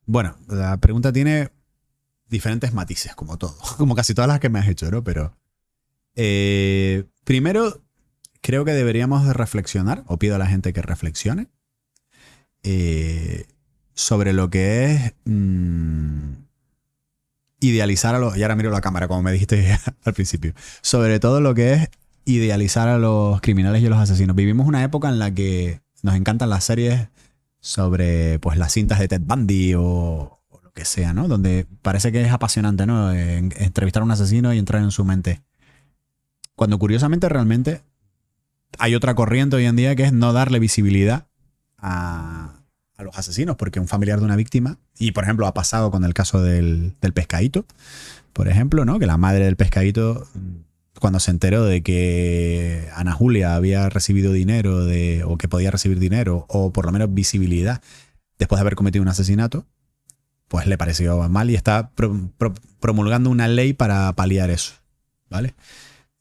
Bueno, la pregunta tiene diferentes matices, como todo. Como casi todas las que me has hecho, ¿no? Pero primero, creo que deberíamos de reflexionar, o pido a la gente que reflexione, sobre lo que es idealizar a los... Y ahora miro la cámara, como me dijiste al principio. Sobre todo lo que es idealizar a los criminales y a los asesinos. Vivimos una época en la que nos encantan las series sobre pues las cintas de Ted Bundy o lo que sea, ¿no? Donde parece que es apasionante, ¿no? Entrevistar a un asesino y entrar en su mente. Cuando curiosamente realmente hay otra corriente hoy en día que es no darle visibilidad a los asesinos, porque un familiar de una víctima, y por ejemplo ha pasado con el caso del pescadito, por ejemplo, ¿no? Que la madre del pescadito, cuando se enteró de que Ana Julia había recibido dinero o que podía recibir dinero, o por lo menos visibilidad, después de haber cometido un asesinato, pues le pareció mal y está promulgando una ley para paliar eso, ¿vale?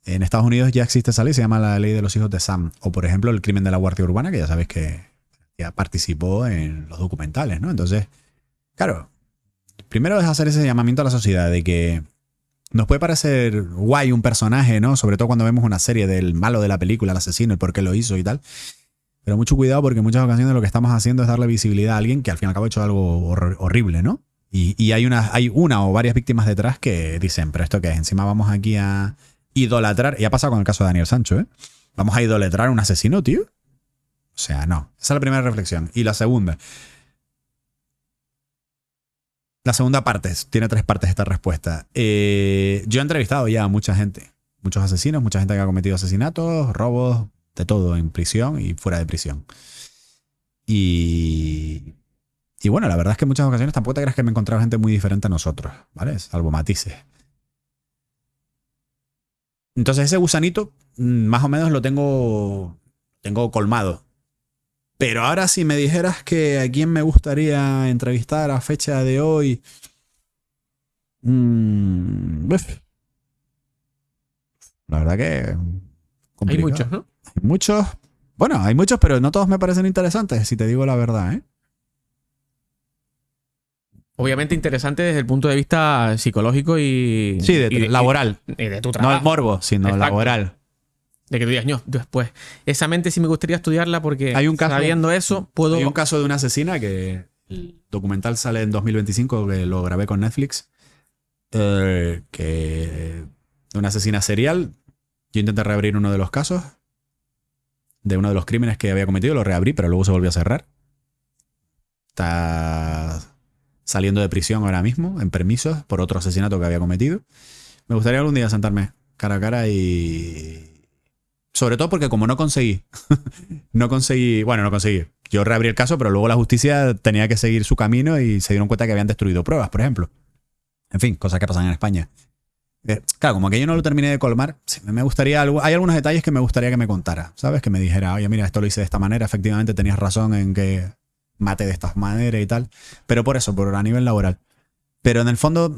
En Estados Unidos ya existe esa ley, se llama la ley de los hijos de Sam. O por ejemplo el crimen de la Guardia Urbana, que ya sabéis que ya participó en los documentales, ¿no? Entonces, claro, primero es hacer ese llamamiento a la sociedad de que nos puede parecer guay un personaje, ¿no? Sobre todo cuando vemos una serie del malo de la película, el asesino, el por qué lo hizo y tal. Pero mucho cuidado porque en muchas ocasiones lo que estamos haciendo es darle visibilidad a alguien que al fin y al cabo ha hecho algo horrible, ¿no? Y hay una o varias víctimas detrás que dicen, pero ¿esto qué es? Encima vamos aquí a idolatrar. Y ha pasado con el caso de Daniel Sancho, ¿eh? ¿Vamos a idolatrar a un asesino, tío? O sea, no. Esa es la primera reflexión. Y la segunda. La segunda parte, tiene 3 partes esta respuesta. Yo he entrevistado ya a mucha gente. Muchos asesinos, mucha gente que ha cometido asesinatos, robos, de todo, en prisión y fuera de prisión. Y bueno, la verdad es que en muchas ocasiones tampoco te creas que me he encontrado gente muy diferente a nosotros, ¿vale? Salvo matices. Entonces ese gusanito más o menos lo tengo colmado. Pero ahora si me dijeras que a quién me gustaría entrevistar a fecha de hoy... la verdad que... complicado. Hay muchos, ¿no? Hay muchos. Bueno, hay muchos, pero no todos me parecen interesantes, si te digo la verdad, ¿eh? Obviamente interesante desde el punto de vista psicológico y... Sí, laboral. Y de tu trabajo. No el morbo, sino Exacto. laboral. De que tú digas, no, después. Esa mente sí me gustaría estudiarla porque Hay un caso, sabiendo eso puedo... Hay un caso de una asesina que el documental sale en 2025, que lo grabé con Netflix, que una asesina serial. Yo intenté reabrir uno de los casos. de uno de los crímenes que había cometido, lo reabrí, pero luego se volvió a cerrar. Está saliendo de prisión ahora mismo, en permisos, por otro asesinato que había cometido. Me gustaría algún día sentarme cara a cara y... Sobre todo porque como no conseguí. No conseguí. Yo reabrí el caso, pero luego la justicia tenía que seguir su camino y se dieron cuenta que habían destruido pruebas, por ejemplo. En fin, cosas que pasan en España. Claro, como que yo no lo terminé de colmar, sí, me gustaría hay algunos detalles que me gustaría que me contara, ¿sabes? Que me dijera, oye, mira, esto lo hice de esta manera, efectivamente tenías razón en que maté de esta manera y tal. Pero por eso, a nivel laboral. Pero en el fondo,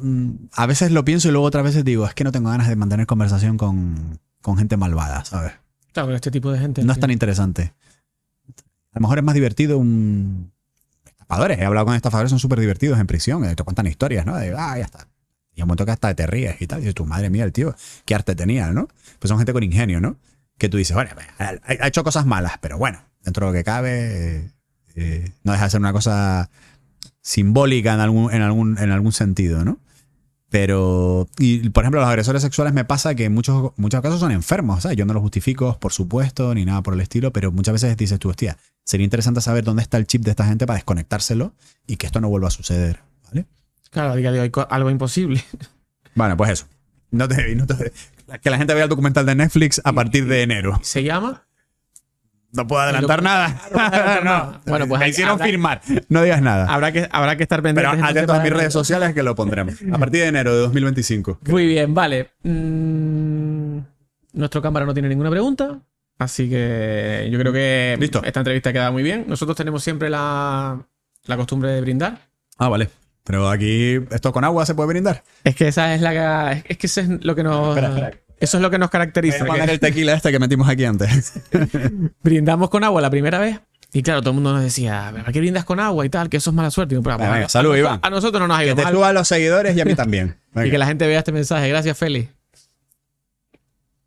a veces lo pienso y luego otras veces digo, es que no tengo ganas de mantener conversación con gente malvada, ¿sabes? Claro, con este tipo de gente. No es tan interesante. A lo mejor es más divertido estafadores. He hablado con estafadores, son súper divertidos en prisión. Te cuentan historias, ¿no? De, ya está. Y a un momento que hasta te ríes y tal. Y dices, tu madre mía, el tío, qué arte tenía, ¿no? Pues son gente con ingenio, ¿no? Que tú dices, bueno, ha hecho cosas malas, pero bueno, dentro de lo que cabe, no deja de ser una cosa simbólica en algún sentido, ¿no? Pero, y por ejemplo, los agresores sexuales me pasa que en muchos casos son enfermos, ¿sabes? Yo no los justifico, por supuesto, ni nada por el estilo, pero muchas veces dices tú, hostia, sería interesante saber dónde está el chip de esta gente para desconectárselo y que esto no vuelva a suceder, ¿vale? Claro, a día de hoy algo imposible. Bueno, pues eso. Que la gente vea el documental de Netflix a partir de enero. ¿Se llama? No puedo adelantar nada. No. Bueno, pues me hicieron firmar. No digas nada. Habrá que estar pendientes. Pero atentos a mis redes sociales que lo pondremos. A partir de enero de 2025. Muy bien, vale. Nuestro cámara no tiene ninguna pregunta. Así que yo creo que ¿Listo? Esta entrevista queda muy bien. Nosotros tenemos siempre la costumbre de brindar. Ah, vale. Pero aquí, ¿esto con agua se puede brindar? Es que esa es es que eso es lo que nos... Espera. Eso es lo que nos caracteriza. Voy a poner el tequila este que metimos aquí antes. Brindamos con agua la primera vez. Y claro, todo el mundo nos decía, ¿para qué brindas con agua y tal? Que eso es mala suerte. Y venga, salud, Iván. A nosotros no nos ha ido mal. Que te suban los seguidores y a mí también. Y que la gente vea este mensaje. Gracias, Félix.